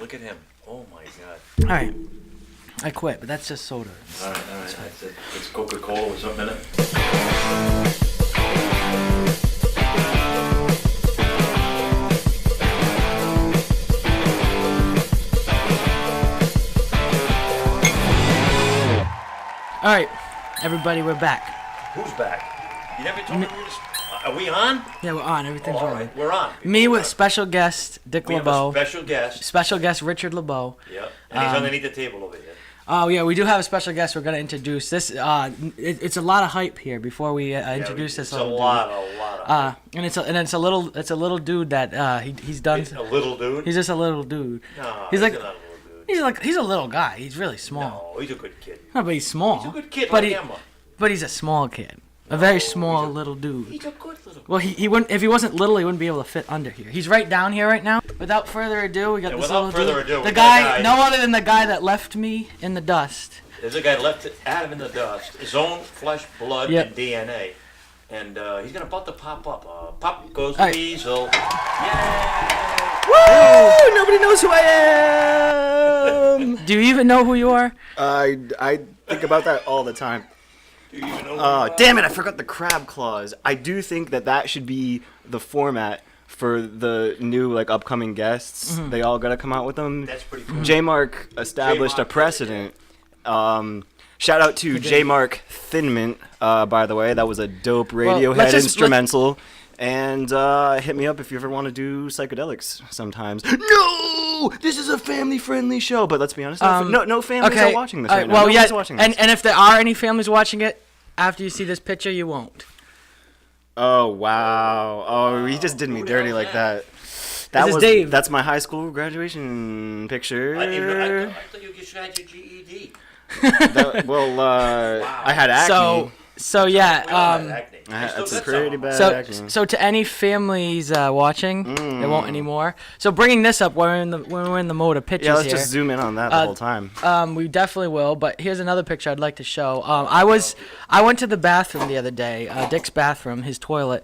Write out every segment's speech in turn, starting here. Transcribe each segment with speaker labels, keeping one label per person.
Speaker 1: Look at him. Oh, my God.
Speaker 2: All right. I quit, but that's just soda.
Speaker 1: All right. It's Coca-Cola with something in it.
Speaker 2: All right, everybody, we're back.
Speaker 1: Who's back? You never told me we were... Are we on?
Speaker 2: Yeah, we're on. Everything's
Speaker 1: all
Speaker 2: on.
Speaker 1: Right. We're on.
Speaker 2: Me with special guest Dick
Speaker 1: we
Speaker 2: LeBeau.
Speaker 1: Have a special guest.
Speaker 2: Special guest Richard LeBeau.
Speaker 1: Yep. And he's underneath the table over here.
Speaker 2: Oh yeah, we do have a special guest. We're gonna introduce this. It's a lot of hype here before we introduce this.
Speaker 1: It's a lot of hype.
Speaker 2: And it's a little dude that he's done.
Speaker 1: A little dude.
Speaker 2: He's just a little dude.
Speaker 1: No,
Speaker 2: he's like
Speaker 1: not a little dude.
Speaker 2: he's a little guy. He's really small.
Speaker 1: No, he's a good kid.
Speaker 2: No, but he's small.
Speaker 1: He's a good kid
Speaker 2: but
Speaker 1: like Emma.
Speaker 2: But he's a small kid. A very small little dude.
Speaker 1: He's a good little.
Speaker 2: Well, he wouldn't if he wasn't little, he wouldn't be able to fit under here. He's right down here right now. Without further ado, we got this little dude. The guy, no other than the guy that left me in the dust.
Speaker 1: There's a guy that left Adam in the dust. His own flesh, blood, and DNA. And he's about to pop up. Pop goes Weasel. Yay!
Speaker 3: Woo! Nobody knows who I am.
Speaker 2: Do you even know who you are?
Speaker 3: I think about that all the time.
Speaker 1: Do you even know
Speaker 3: Damn it, I forgot the crab clause. I do think that should be the format for the new upcoming guests.
Speaker 2: Mm-hmm.
Speaker 3: They all gotta come out with them.
Speaker 1: That's pretty cool.
Speaker 3: J-Mark established a precedent. Shout out to J-Mark Thinmint, by the way. That was a dope Radiohead instrumental. And hit me up if you ever want to do psychedelics sometimes. No! This is a family-friendly show. But let's be honest, no families are watching this right now.
Speaker 2: Well,
Speaker 3: Nobody's watching this.
Speaker 2: And if there are any families watching it, after you see this picture, you won't.
Speaker 3: Oh, wow. Oh, he just did me dirty like that. That
Speaker 2: is
Speaker 3: was
Speaker 2: Dave.
Speaker 3: That's my high school graduation picture.
Speaker 1: I thought you just had your GED.
Speaker 3: Wow. I had acne.
Speaker 2: So yeah,
Speaker 3: that's a pretty bad acne.
Speaker 2: So to any families watching, they won't anymore. So bringing this up, when we're in the mode of pictures
Speaker 3: let's just zoom in on that the whole time.
Speaker 2: We definitely will. But here's another picture I'd like to show. I went to the bathroom the other day, Dick's bathroom, his toilet.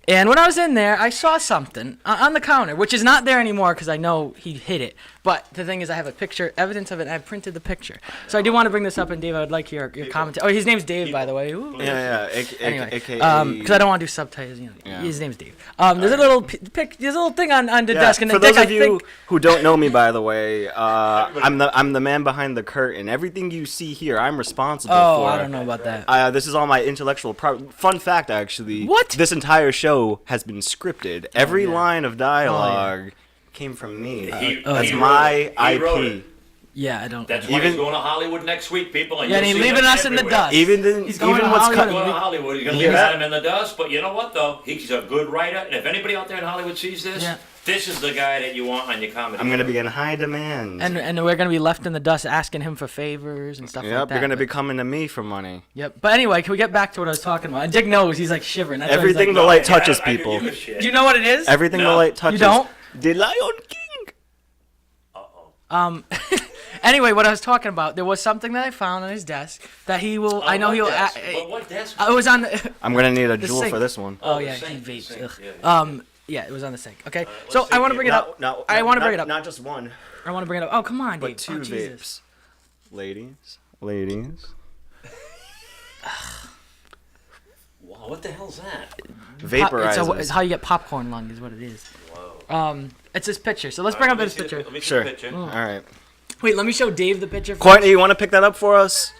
Speaker 2: And when I was in there, I saw something on the counter, which is not there anymore because I know he hid it. But the thing is, I have a picture, evidence of it, and I printed the picture. So I do want to bring this up, and Dave, I would like your commentary. Oh, his name's Dave, by the way. Ooh.
Speaker 3: Yeah.
Speaker 2: Anyway,
Speaker 3: AKA.
Speaker 2: because I don't want to do subtitles. His name's Dave. There's a little there's a little thing on the desk. And
Speaker 3: for those of you who don't know me, by the way, I'm the man behind the curtain. Everything you see here, I'm responsible for.
Speaker 2: Oh, I don't know about that.
Speaker 3: This is all my intellectual fun fact, actually.
Speaker 2: What?
Speaker 3: This entire show has been scripted. Every line of dialogue came from me. That's my IP.
Speaker 2: Yeah, I don't.
Speaker 1: That's why he's going to Hollywood next week, people. And
Speaker 2: he's leaving us in the dust.
Speaker 1: He's going to Hollywood. He's going to leave Adam in the dust. But you know what, though? He's a good writer. And if anybody out there in Hollywood sees this, this is the guy that you want on your comedy.
Speaker 3: I'm going to be in high demand.
Speaker 2: And we're going to be left in the dust asking him for favors and stuff like that.
Speaker 3: Yep, you're going to be coming to me for money.
Speaker 2: Yep. But anyway, can we get back to what I was talking about? And Dick knows. He's like shivering. That's
Speaker 3: Everything the light touches, people.
Speaker 2: Do you know what it is?
Speaker 3: Everything the light touches.
Speaker 2: You don't?
Speaker 3: The Lion King.
Speaker 2: Anyway, what I was talking about, there was something that I found on his desk that he will. I know he'll.
Speaker 1: What desk?
Speaker 2: It was on the.
Speaker 3: I'm gonna need a jewel
Speaker 2: sink.
Speaker 3: for this one.
Speaker 2: Oh yeah, he vapes. Yeah, it was on the sink. Okay, so I want to bring it up. I want to bring it up.
Speaker 3: Not just one.
Speaker 2: I want to bring it up. Oh come on, Dave.
Speaker 3: But two vapes. Ladies.
Speaker 1: Wow, what the hell's that?
Speaker 3: Vaporizers.
Speaker 2: It's how you get popcorn lung, is what it is. Whoa. It's this picture. So let's bring up this picture.
Speaker 1: Let me see
Speaker 3: Sure.
Speaker 1: the picture.
Speaker 3: All right.
Speaker 2: Wait, let me show Dave the picture.
Speaker 3: Courtney, you want to pick that up for us?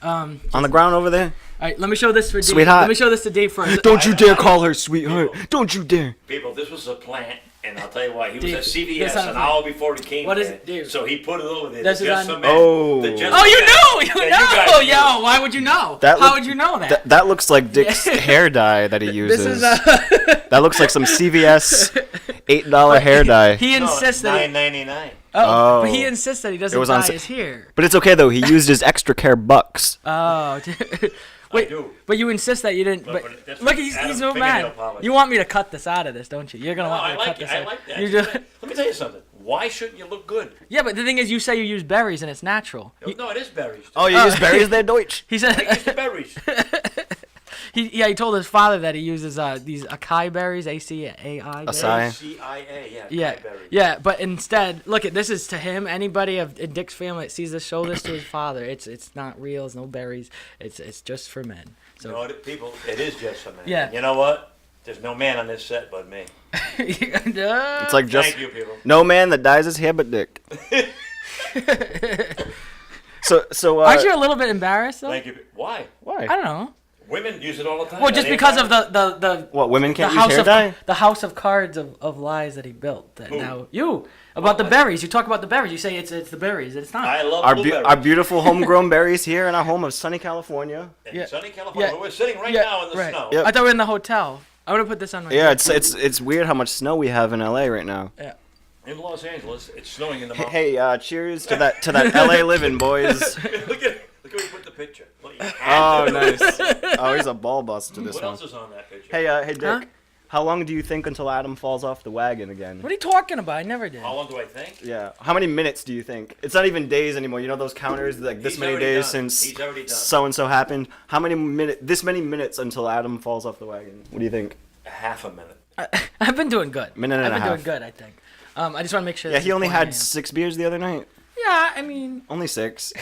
Speaker 3: On the ground over there?
Speaker 2: All right, let me show this for Dave.
Speaker 3: Sweetheart.
Speaker 2: Let me show this to Dave first.
Speaker 3: Don't you dare call her sweetheart. Don't you dare.
Speaker 1: People, this was a plant, and I'll tell you why. He was
Speaker 2: Dave,
Speaker 1: at CVS an hour before he came
Speaker 2: What is
Speaker 1: there.
Speaker 2: it, Dave?
Speaker 1: So he put it over there.
Speaker 2: This is
Speaker 1: Just
Speaker 2: on-
Speaker 1: a man.
Speaker 3: Oh.
Speaker 1: The just
Speaker 2: Oh, you
Speaker 1: a man.
Speaker 2: know! You
Speaker 1: guys
Speaker 2: know!
Speaker 1: knew.
Speaker 2: Yo, why would you know? How would you know that?
Speaker 3: That looks like Dick's hair dye that he uses.
Speaker 2: This is
Speaker 3: That looks like some CVS $8 hair dye.
Speaker 2: He insists that.
Speaker 1: $9.99.
Speaker 2: Oh, but he insists that he doesn't dye his hair.
Speaker 3: But it's okay though. He used his extra care bucks.
Speaker 2: Oh, wait,
Speaker 1: I do.
Speaker 2: but you insist that you didn't. But look, he's so mad. You want me to cut this out of this, don't you? You're gonna want me to cut this out.
Speaker 1: I like that.
Speaker 2: You just,
Speaker 1: Let me tell you something. Why shouldn't you look good?
Speaker 2: yeah, but the thing is, you say you use berries and it's natural.
Speaker 1: No, it is berries.
Speaker 3: Oh, you use berries there, Deutsch?
Speaker 2: He said.
Speaker 1: I use the berries.
Speaker 2: He told his father that he uses these acai berries, ACAI.
Speaker 3: Acai.
Speaker 1: CIA,
Speaker 2: Yeah,
Speaker 1: Carbone.
Speaker 2: yeah, but instead, look at this is to him. Anybody in Dick's family that sees this, show this to his father. It's not real. It's no berries. It's just for men. So
Speaker 1: You know what, people, it is just for men.
Speaker 2: Yeah.
Speaker 1: You know what? There's no man on this set but me.
Speaker 3: It's like just
Speaker 1: Thank you, people.
Speaker 3: no man that dyes his hair but Dick. So
Speaker 2: aren't you a little bit embarrassed though?
Speaker 1: Thank you. Why?
Speaker 3: why?
Speaker 2: I don't know.
Speaker 1: Women use it all the time.
Speaker 2: Well, just
Speaker 1: Are they
Speaker 2: because of
Speaker 1: embarrassed?
Speaker 2: the
Speaker 3: What, women
Speaker 2: the
Speaker 3: can't use
Speaker 2: house
Speaker 3: hair
Speaker 2: of
Speaker 3: dye?
Speaker 2: the house of cards of lies that he built. That
Speaker 1: Who?
Speaker 2: now you about the berries. You talk about the berries. You say it's the berries. It's not.
Speaker 1: I love
Speaker 3: Our
Speaker 1: blueberries.
Speaker 3: beautiful homegrown berries here in our home of sunny California.
Speaker 1: In
Speaker 2: Yeah.
Speaker 1: sunny California.
Speaker 2: Yeah.
Speaker 1: We're sitting right
Speaker 2: Yeah,
Speaker 1: now in the
Speaker 2: right.
Speaker 1: snow.
Speaker 3: Yep.
Speaker 2: I thought we were in the hotel. I'm gonna put this on my.
Speaker 3: Yeah, it's weird how much snow we have in LA right now.
Speaker 2: Yeah.
Speaker 1: In Los Angeles, it's snowing in the mountains.
Speaker 3: Hey, cheers to that LA living, boys.
Speaker 1: Look at where you put the picture. Look, you
Speaker 3: Oh,
Speaker 1: had to.
Speaker 3: nice. Oh, he's a ball buster to this
Speaker 1: What
Speaker 3: one.
Speaker 1: else is on that picture?
Speaker 3: Hey, Dick.
Speaker 2: Huh?
Speaker 3: How long do you think until Adam falls off the wagon again?
Speaker 2: What are you talking about? I never did.
Speaker 1: How long do I think?
Speaker 3: Yeah. How many minutes do you think? It's not even days anymore. You know those counters, like this
Speaker 1: He's
Speaker 3: many
Speaker 1: already
Speaker 3: days
Speaker 1: done.
Speaker 3: since
Speaker 1: He's already done.
Speaker 3: so and so happened. How many this many minutes until Adam falls off the wagon? What do you think?
Speaker 1: A half a minute.
Speaker 2: I've been doing good.
Speaker 3: Minute and
Speaker 2: I've
Speaker 3: a
Speaker 2: been
Speaker 3: half.
Speaker 2: doing good. I think. I just want to make sure.
Speaker 3: Yeah,
Speaker 2: this
Speaker 3: he
Speaker 2: is
Speaker 3: only
Speaker 2: beforehand.
Speaker 3: had 6 beers the other night.
Speaker 2: Yeah, I mean.
Speaker 3: Only 6.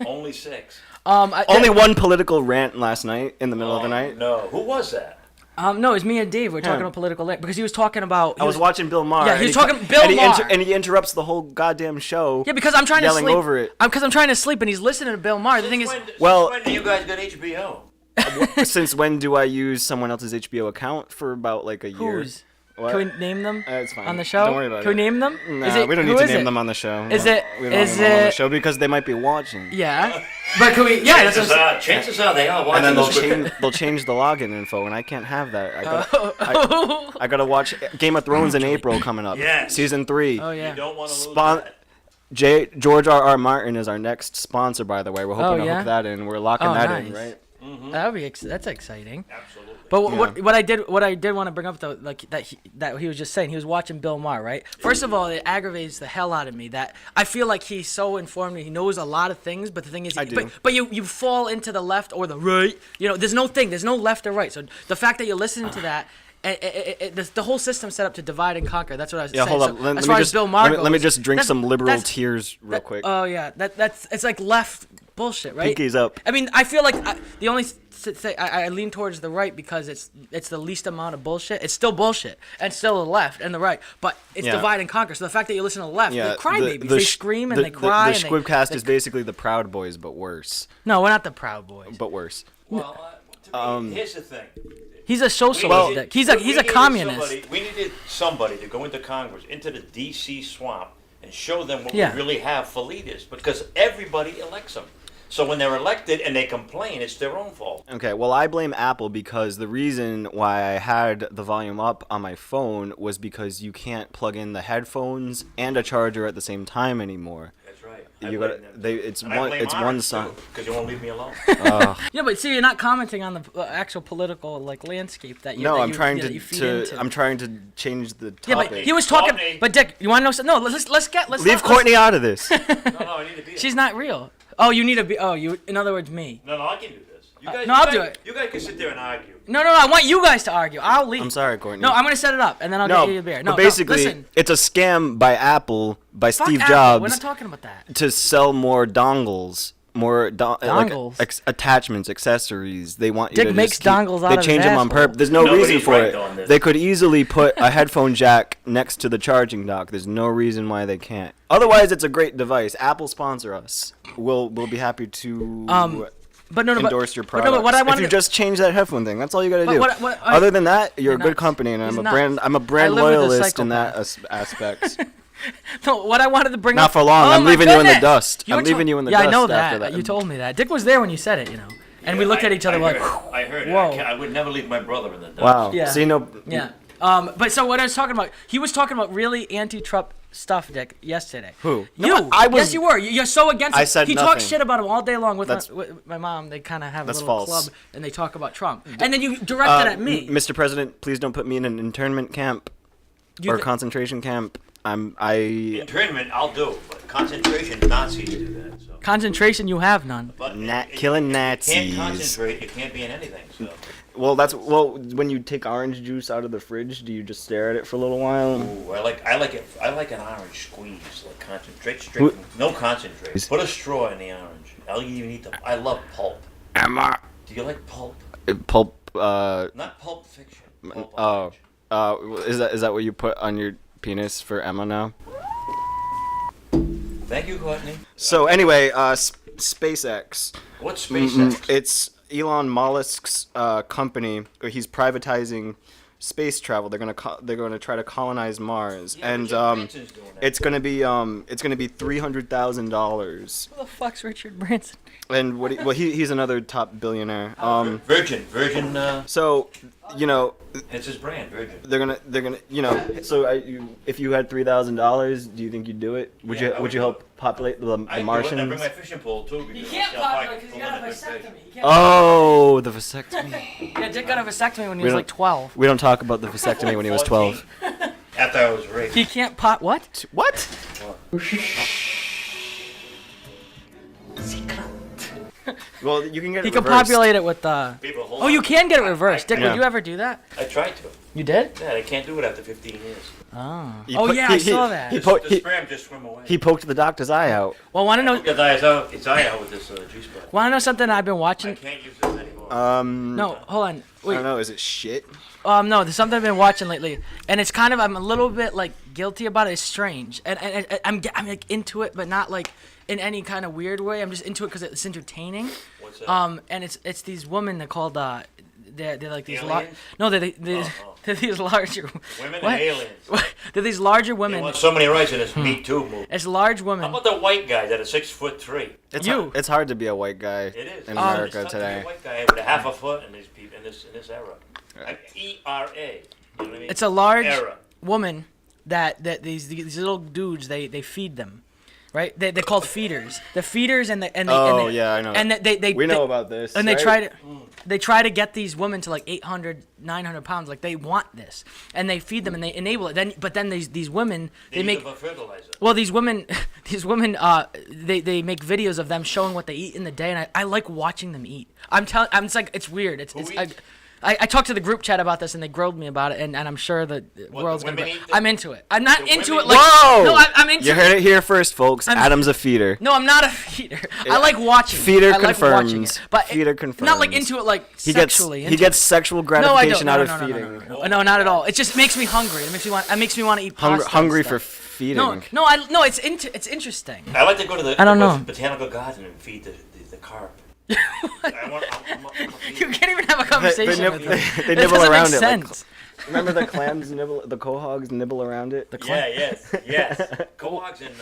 Speaker 1: Only 6.
Speaker 3: Only one political rant last night in the middle of the night.
Speaker 1: No. Who was that?
Speaker 2: No, it was me and Dave. We were talking
Speaker 3: Yeah.
Speaker 2: about political because he was talking about.
Speaker 3: I was watching Bill Maher.
Speaker 2: Yeah, he
Speaker 3: and
Speaker 2: was talking Bill
Speaker 3: and
Speaker 2: Maher.
Speaker 3: and he interrupts the whole goddamn show.
Speaker 2: Yeah, because I'm trying
Speaker 3: yelling
Speaker 2: to sleep.
Speaker 3: over it.
Speaker 2: Because I'm trying to sleep, and he's listening to Bill Maher. The thing is,
Speaker 3: Well-
Speaker 1: Since when do you guys got HBO?
Speaker 3: Since when do I use someone else's HBO account? For about like a year.
Speaker 2: whose?
Speaker 3: What?
Speaker 2: Can we name them
Speaker 3: It's fine.
Speaker 2: on the show?
Speaker 3: Don't worry about
Speaker 2: Can we
Speaker 3: it.
Speaker 2: name them?
Speaker 3: Nah,
Speaker 2: Is it,
Speaker 3: we don't
Speaker 2: who
Speaker 3: need to
Speaker 2: is
Speaker 3: name
Speaker 2: it?
Speaker 3: them on the show.
Speaker 2: Is it-
Speaker 3: We don't
Speaker 2: is
Speaker 3: name them on the
Speaker 2: it-
Speaker 3: show because they might be watching.
Speaker 2: Yeah, but can we? Yeah, that's what I'm
Speaker 1: Chances are they are watching.
Speaker 3: And then
Speaker 1: this.
Speaker 3: they'll change the login info, and I can't have that.
Speaker 2: Oh.
Speaker 3: I gotta watch Game of Thrones in April coming up.
Speaker 1: Yes.
Speaker 3: Season 3.
Speaker 2: Oh
Speaker 1: You
Speaker 2: yeah.
Speaker 1: don't want to lose
Speaker 3: Spon-
Speaker 1: that.
Speaker 3: George R.R. Martin is our next sponsor, by the way. We're hoping
Speaker 2: Oh,
Speaker 3: to
Speaker 2: yeah?
Speaker 3: hook that in. We're locking
Speaker 2: Oh,
Speaker 3: that in,
Speaker 2: nice.
Speaker 3: right?
Speaker 2: That would be that's exciting.
Speaker 1: Absolutely.
Speaker 2: But
Speaker 3: Yeah.
Speaker 2: what I did want to bring up though, like that he was just saying, he was watching Bill Maher, right? First of all, it aggravates the hell out of me that I feel like he's so informed, he knows a lot of things, but the thing is,
Speaker 3: I do.
Speaker 2: but you fall into the left or the right. You know, there's no left or right. So the fact that you're listening to that. The whole system's set up to divide and conquer. That's what I was
Speaker 3: Yeah,
Speaker 2: saying.
Speaker 3: hold
Speaker 2: So,
Speaker 3: up.
Speaker 2: as far as Bill Maher
Speaker 3: let me
Speaker 2: goes,
Speaker 3: just drink
Speaker 2: that's-
Speaker 3: some liberal
Speaker 2: that's-
Speaker 3: tears real quick.
Speaker 2: Oh yeah, that's it's like left bullshit, right?
Speaker 3: Pinkies up.
Speaker 2: I mean, I feel like the only thing I lean towards the right because it's the least amount of bullshit. It's still bullshit, and still the left and the right, but it's
Speaker 3: Yeah.
Speaker 2: divide and conquer. So the fact that you listen to the left, they're crybabies. They scream and
Speaker 3: the,
Speaker 2: they cry.
Speaker 3: The
Speaker 2: and
Speaker 3: Shquibcast
Speaker 2: they,
Speaker 3: is basically the Proud Boys, but worse.
Speaker 2: no, we're not the Proud Boys.
Speaker 3: But worse.
Speaker 1: Well, to me, here's the thing.
Speaker 2: He's a socialist.
Speaker 1: needed-
Speaker 2: he's
Speaker 1: we
Speaker 2: a
Speaker 1: needed
Speaker 2: communist.
Speaker 1: We needed somebody to go into Congress, into the D.C. swamp, and show them what
Speaker 2: Yeah.
Speaker 1: we really have for leaders, because everybody elects them. So when they're elected and they complain, it's their own fault.
Speaker 3: Okay, well, I blame Apple because the reason why I had the volume up on my phone was because you can't plug in the headphones and a charger at the same time anymore.
Speaker 1: That's right.
Speaker 3: You gotta, it's
Speaker 1: And I
Speaker 3: one,
Speaker 1: blame
Speaker 3: it's one
Speaker 1: Orange,
Speaker 3: side.
Speaker 1: too, because you won't leave me alone.
Speaker 2: Yeah, but see, you're not commenting on the actual political landscape that you.
Speaker 3: No,
Speaker 2: that
Speaker 3: I'm
Speaker 2: you,
Speaker 3: trying
Speaker 2: that
Speaker 3: to,
Speaker 2: you feed into.
Speaker 3: I'm trying to change the topic.
Speaker 2: Yeah, but he was talking.
Speaker 1: Courtney.
Speaker 2: But Dick, you want to know something? No, let's
Speaker 3: Leave Courtney out of this.
Speaker 1: No, I need to be.
Speaker 2: She's not real. Oh, you need to be. Oh, you. In other words, me.
Speaker 1: No, I can do this. You guys,
Speaker 2: no,
Speaker 1: you
Speaker 2: I'll
Speaker 1: guys,
Speaker 2: do it.
Speaker 1: You guys can sit there and argue.
Speaker 2: No, I want you guys to argue. I'll leave.
Speaker 3: I'm sorry, Courtney.
Speaker 2: No, I'm gonna set it up, and then I'll
Speaker 3: No,
Speaker 2: get you a beer. No,
Speaker 3: but basically,
Speaker 2: listen.
Speaker 3: it's a scam by Apple, by
Speaker 2: Fuck
Speaker 3: Steve
Speaker 2: Apple.
Speaker 3: Jobs,
Speaker 2: We're not talking about that.
Speaker 3: to sell more dongles, more
Speaker 2: Dongles?
Speaker 3: like attachments, accessories. They want you
Speaker 2: Dick
Speaker 3: to
Speaker 2: makes
Speaker 3: just keep,
Speaker 2: dongles out
Speaker 3: They
Speaker 2: of
Speaker 3: change
Speaker 2: his
Speaker 3: them on
Speaker 2: asshole.
Speaker 3: purpose. There's no
Speaker 1: Nobody's
Speaker 3: reason for
Speaker 1: right
Speaker 3: it.
Speaker 1: on this.
Speaker 3: They could easily put a headphone jack next to the charging dock. There's no reason why they can't. Otherwise, it's a great device. Apple sponsor us. We'll be happy to.
Speaker 2: But no,
Speaker 3: endorse your
Speaker 2: but
Speaker 3: product.
Speaker 2: no, but what I
Speaker 3: if
Speaker 2: wanted
Speaker 3: you
Speaker 2: to-
Speaker 3: just change that headphone thing, that's all you gotta
Speaker 2: But
Speaker 3: do.
Speaker 2: what
Speaker 3: Other than that, you're a
Speaker 2: You're
Speaker 3: good
Speaker 2: nuts.
Speaker 3: company, and
Speaker 2: He's
Speaker 3: I'm a
Speaker 2: nuts.
Speaker 3: brand. I'm a brand
Speaker 2: I live with a
Speaker 3: loyalist in that
Speaker 2: psychopath.
Speaker 3: aspect.
Speaker 2: No, what I wanted to bring
Speaker 3: Not
Speaker 2: up.
Speaker 3: for long.
Speaker 2: Oh,
Speaker 3: I'm
Speaker 2: my
Speaker 3: leaving you in the
Speaker 2: goodness.
Speaker 3: dust.
Speaker 2: You
Speaker 3: I'm
Speaker 2: were
Speaker 3: leaving you in the
Speaker 2: yeah,
Speaker 3: dust
Speaker 2: I know
Speaker 3: after
Speaker 2: that.
Speaker 3: that.
Speaker 2: You told me that. Dick was there when you said it, you know. And we looked at each other like,
Speaker 1: I heard it.
Speaker 2: whoa.
Speaker 1: I would never leave my brother in the dust.
Speaker 3: Wow.
Speaker 2: Yeah.
Speaker 3: See, no.
Speaker 2: yeah. But so what I was talking about, he was talking about really anti-Trump stuff, Dick, yesterday.
Speaker 3: Who?
Speaker 2: You.
Speaker 3: No, I was.
Speaker 2: Yes, you were. You're so against
Speaker 3: I
Speaker 2: it.
Speaker 3: said
Speaker 2: he
Speaker 3: nothing.
Speaker 2: talks shit about him all day long with
Speaker 3: That's-
Speaker 2: with my mom. They kind of have a
Speaker 3: That's
Speaker 2: little
Speaker 3: false.
Speaker 2: club, and they talk about Trump. And then you directed at me.
Speaker 3: Mr. President, please don't put me in an internment camp
Speaker 2: You
Speaker 3: or
Speaker 2: thi-
Speaker 3: concentration camp. I
Speaker 1: Internment, I'll do. But concentration Nazis do that. So.
Speaker 2: Concentration, you have none.
Speaker 1: But
Speaker 3: Killing
Speaker 1: you
Speaker 3: Nazis.
Speaker 1: can't concentrate. You can't be in anything. So.
Speaker 3: Well, when you take orange juice out of the fridge, do you just stare at it for a little while?
Speaker 1: Ooh, I like it. I like an orange squeeze, like concentrate straight. No concentrate. Put a straw in the orange. I'll even eat I love pulp.
Speaker 3: Emma.
Speaker 1: Do you like pulp?
Speaker 3: Pulp.
Speaker 1: Not Pulp Fiction. Pulp Orange.
Speaker 3: Is that what you put on your penis for Emma now?
Speaker 1: Thank you, Courtney.
Speaker 3: So anyway, SpaceX.
Speaker 1: What's SpaceX?
Speaker 3: It's Elon Musk's company. He's privatizing space travel. They're gonna try to colonize Mars,
Speaker 1: Yeah,
Speaker 3: and
Speaker 1: Richard Branson's doing that.
Speaker 3: it's gonna be $300,000.
Speaker 2: Who the fuck's Richard Branson?
Speaker 3: And he's another top billionaire.
Speaker 1: Virgin.
Speaker 3: So,
Speaker 1: It's his brand, Virgin.
Speaker 3: they're gonna So if you had $3,000, do you think you'd do it? Would
Speaker 1: Yeah, I
Speaker 3: you
Speaker 1: would
Speaker 3: help populate the
Speaker 1: I bring
Speaker 3: Martians?
Speaker 1: my fishing pole too.
Speaker 2: He
Speaker 1: Because
Speaker 2: can't
Speaker 1: I'll see how far I
Speaker 2: populate
Speaker 1: can
Speaker 2: because he
Speaker 1: pull
Speaker 2: got a
Speaker 1: in the big fish.
Speaker 2: vasectomy. He can't
Speaker 3: Oh, the vasectomy.
Speaker 2: Yeah, Dick got a vasectomy when he
Speaker 3: We
Speaker 2: was
Speaker 3: don't-
Speaker 2: like 12.
Speaker 3: We don't talk about the vasectomy when he was 12.
Speaker 1: After I was raped.
Speaker 2: He can't pot what?
Speaker 3: What? Well, you can get
Speaker 2: He
Speaker 3: it
Speaker 2: can
Speaker 3: reversed.
Speaker 2: populate it with the.
Speaker 1: People hold
Speaker 2: Oh, you
Speaker 1: on.
Speaker 2: can get it reversed. Dick,
Speaker 3: Yeah.
Speaker 2: would you ever do that?
Speaker 1: I tried to.
Speaker 2: You did?
Speaker 1: Yeah, they can't do it after 15 years.
Speaker 2: Oh.
Speaker 3: He
Speaker 2: Oh
Speaker 3: put-
Speaker 2: yeah,
Speaker 3: he-
Speaker 2: I saw
Speaker 3: he-
Speaker 2: that.
Speaker 3: he
Speaker 1: The
Speaker 3: po-
Speaker 1: sperm just swim away.
Speaker 3: He poked the doctor's eye out.
Speaker 2: Well, want to know?
Speaker 1: His eye out with this juice bottle.
Speaker 2: Want to know something I've been
Speaker 1: I
Speaker 2: watching?
Speaker 1: can't use this anymore.
Speaker 2: No, hold on.
Speaker 3: I
Speaker 2: Wait.
Speaker 3: don't know. Is it shit?
Speaker 2: No, there's something I've been watching lately, and it's kind of I'm a little bit like guilty about it. It's strange, and I'm like into it, but not like in any kind of weird way. I'm just into it because it's entertaining.
Speaker 1: What's that?
Speaker 2: And it's these women they're called they're like these
Speaker 1: Aliens?
Speaker 2: no they're these larger
Speaker 1: Women
Speaker 2: what?
Speaker 1: and aliens.
Speaker 2: They're these larger
Speaker 1: They
Speaker 2: women.
Speaker 1: want so many rights in this Me Too movement.
Speaker 2: It's large
Speaker 1: How
Speaker 2: women.
Speaker 1: about the white guy that is 6'3"?
Speaker 3: It's hard to be a white guy
Speaker 1: It is.
Speaker 3: in
Speaker 1: It's
Speaker 3: America
Speaker 1: tough to be
Speaker 3: today.
Speaker 1: a white guy with a half a foot in these people in this era. Like ERA. You know what I mean?
Speaker 2: It's a large
Speaker 1: Era.
Speaker 2: woman that these little dudes they feed them. Right? They're called feeders. The feeders and
Speaker 3: Oh, yeah, I know.
Speaker 2: And
Speaker 3: We know about this.
Speaker 2: And they
Speaker 3: right?
Speaker 2: try to get these women to like 800, 900 pounds. Like they want this, and they feed them and they enable it. But then these women
Speaker 1: They
Speaker 2: they
Speaker 1: use
Speaker 2: make
Speaker 1: it for fertilizer.
Speaker 2: well these women they make videos of them showing what they eat in the day, and I like watching them eat. I'm just like it's weird. I talked to the group chat about this and they grilled me about it, and I'm sure the world's
Speaker 1: the
Speaker 2: gonna.
Speaker 1: women eat
Speaker 2: I'm into it. I'm not
Speaker 1: the
Speaker 2: into
Speaker 1: women
Speaker 2: it like.
Speaker 3: Whoa!
Speaker 2: No, I'm into
Speaker 3: You
Speaker 2: it.
Speaker 3: heard it here first, folks. Adam's a feeder.
Speaker 2: No, I'm not a feeder. I like watching.
Speaker 3: Feeder
Speaker 2: I like watching
Speaker 3: confirms.
Speaker 2: it, but
Speaker 3: Feeder
Speaker 2: Not like
Speaker 3: confirms.
Speaker 2: into it like
Speaker 3: He
Speaker 2: sexually.
Speaker 3: gets sexual
Speaker 2: No, I don't.
Speaker 3: gratification out
Speaker 2: No,
Speaker 3: of
Speaker 2: no, no,
Speaker 3: feeding.
Speaker 2: no, not at all. It just makes me hungry. It makes me want to eat pasta. and
Speaker 3: Hungry for
Speaker 2: stuff.
Speaker 3: feeding.
Speaker 2: No, it's interesting.
Speaker 1: I like to go to the
Speaker 2: I don't know.
Speaker 1: botanical garden and feed the carp. I'm a
Speaker 2: You can't even have a conversation with them.
Speaker 3: They
Speaker 2: That
Speaker 3: nibble
Speaker 2: doesn't
Speaker 3: around
Speaker 2: make
Speaker 3: it. Like,
Speaker 2: sense.
Speaker 3: remember the clams nibble, the quahogs nibble around it?
Speaker 1: Yes. Cohogs and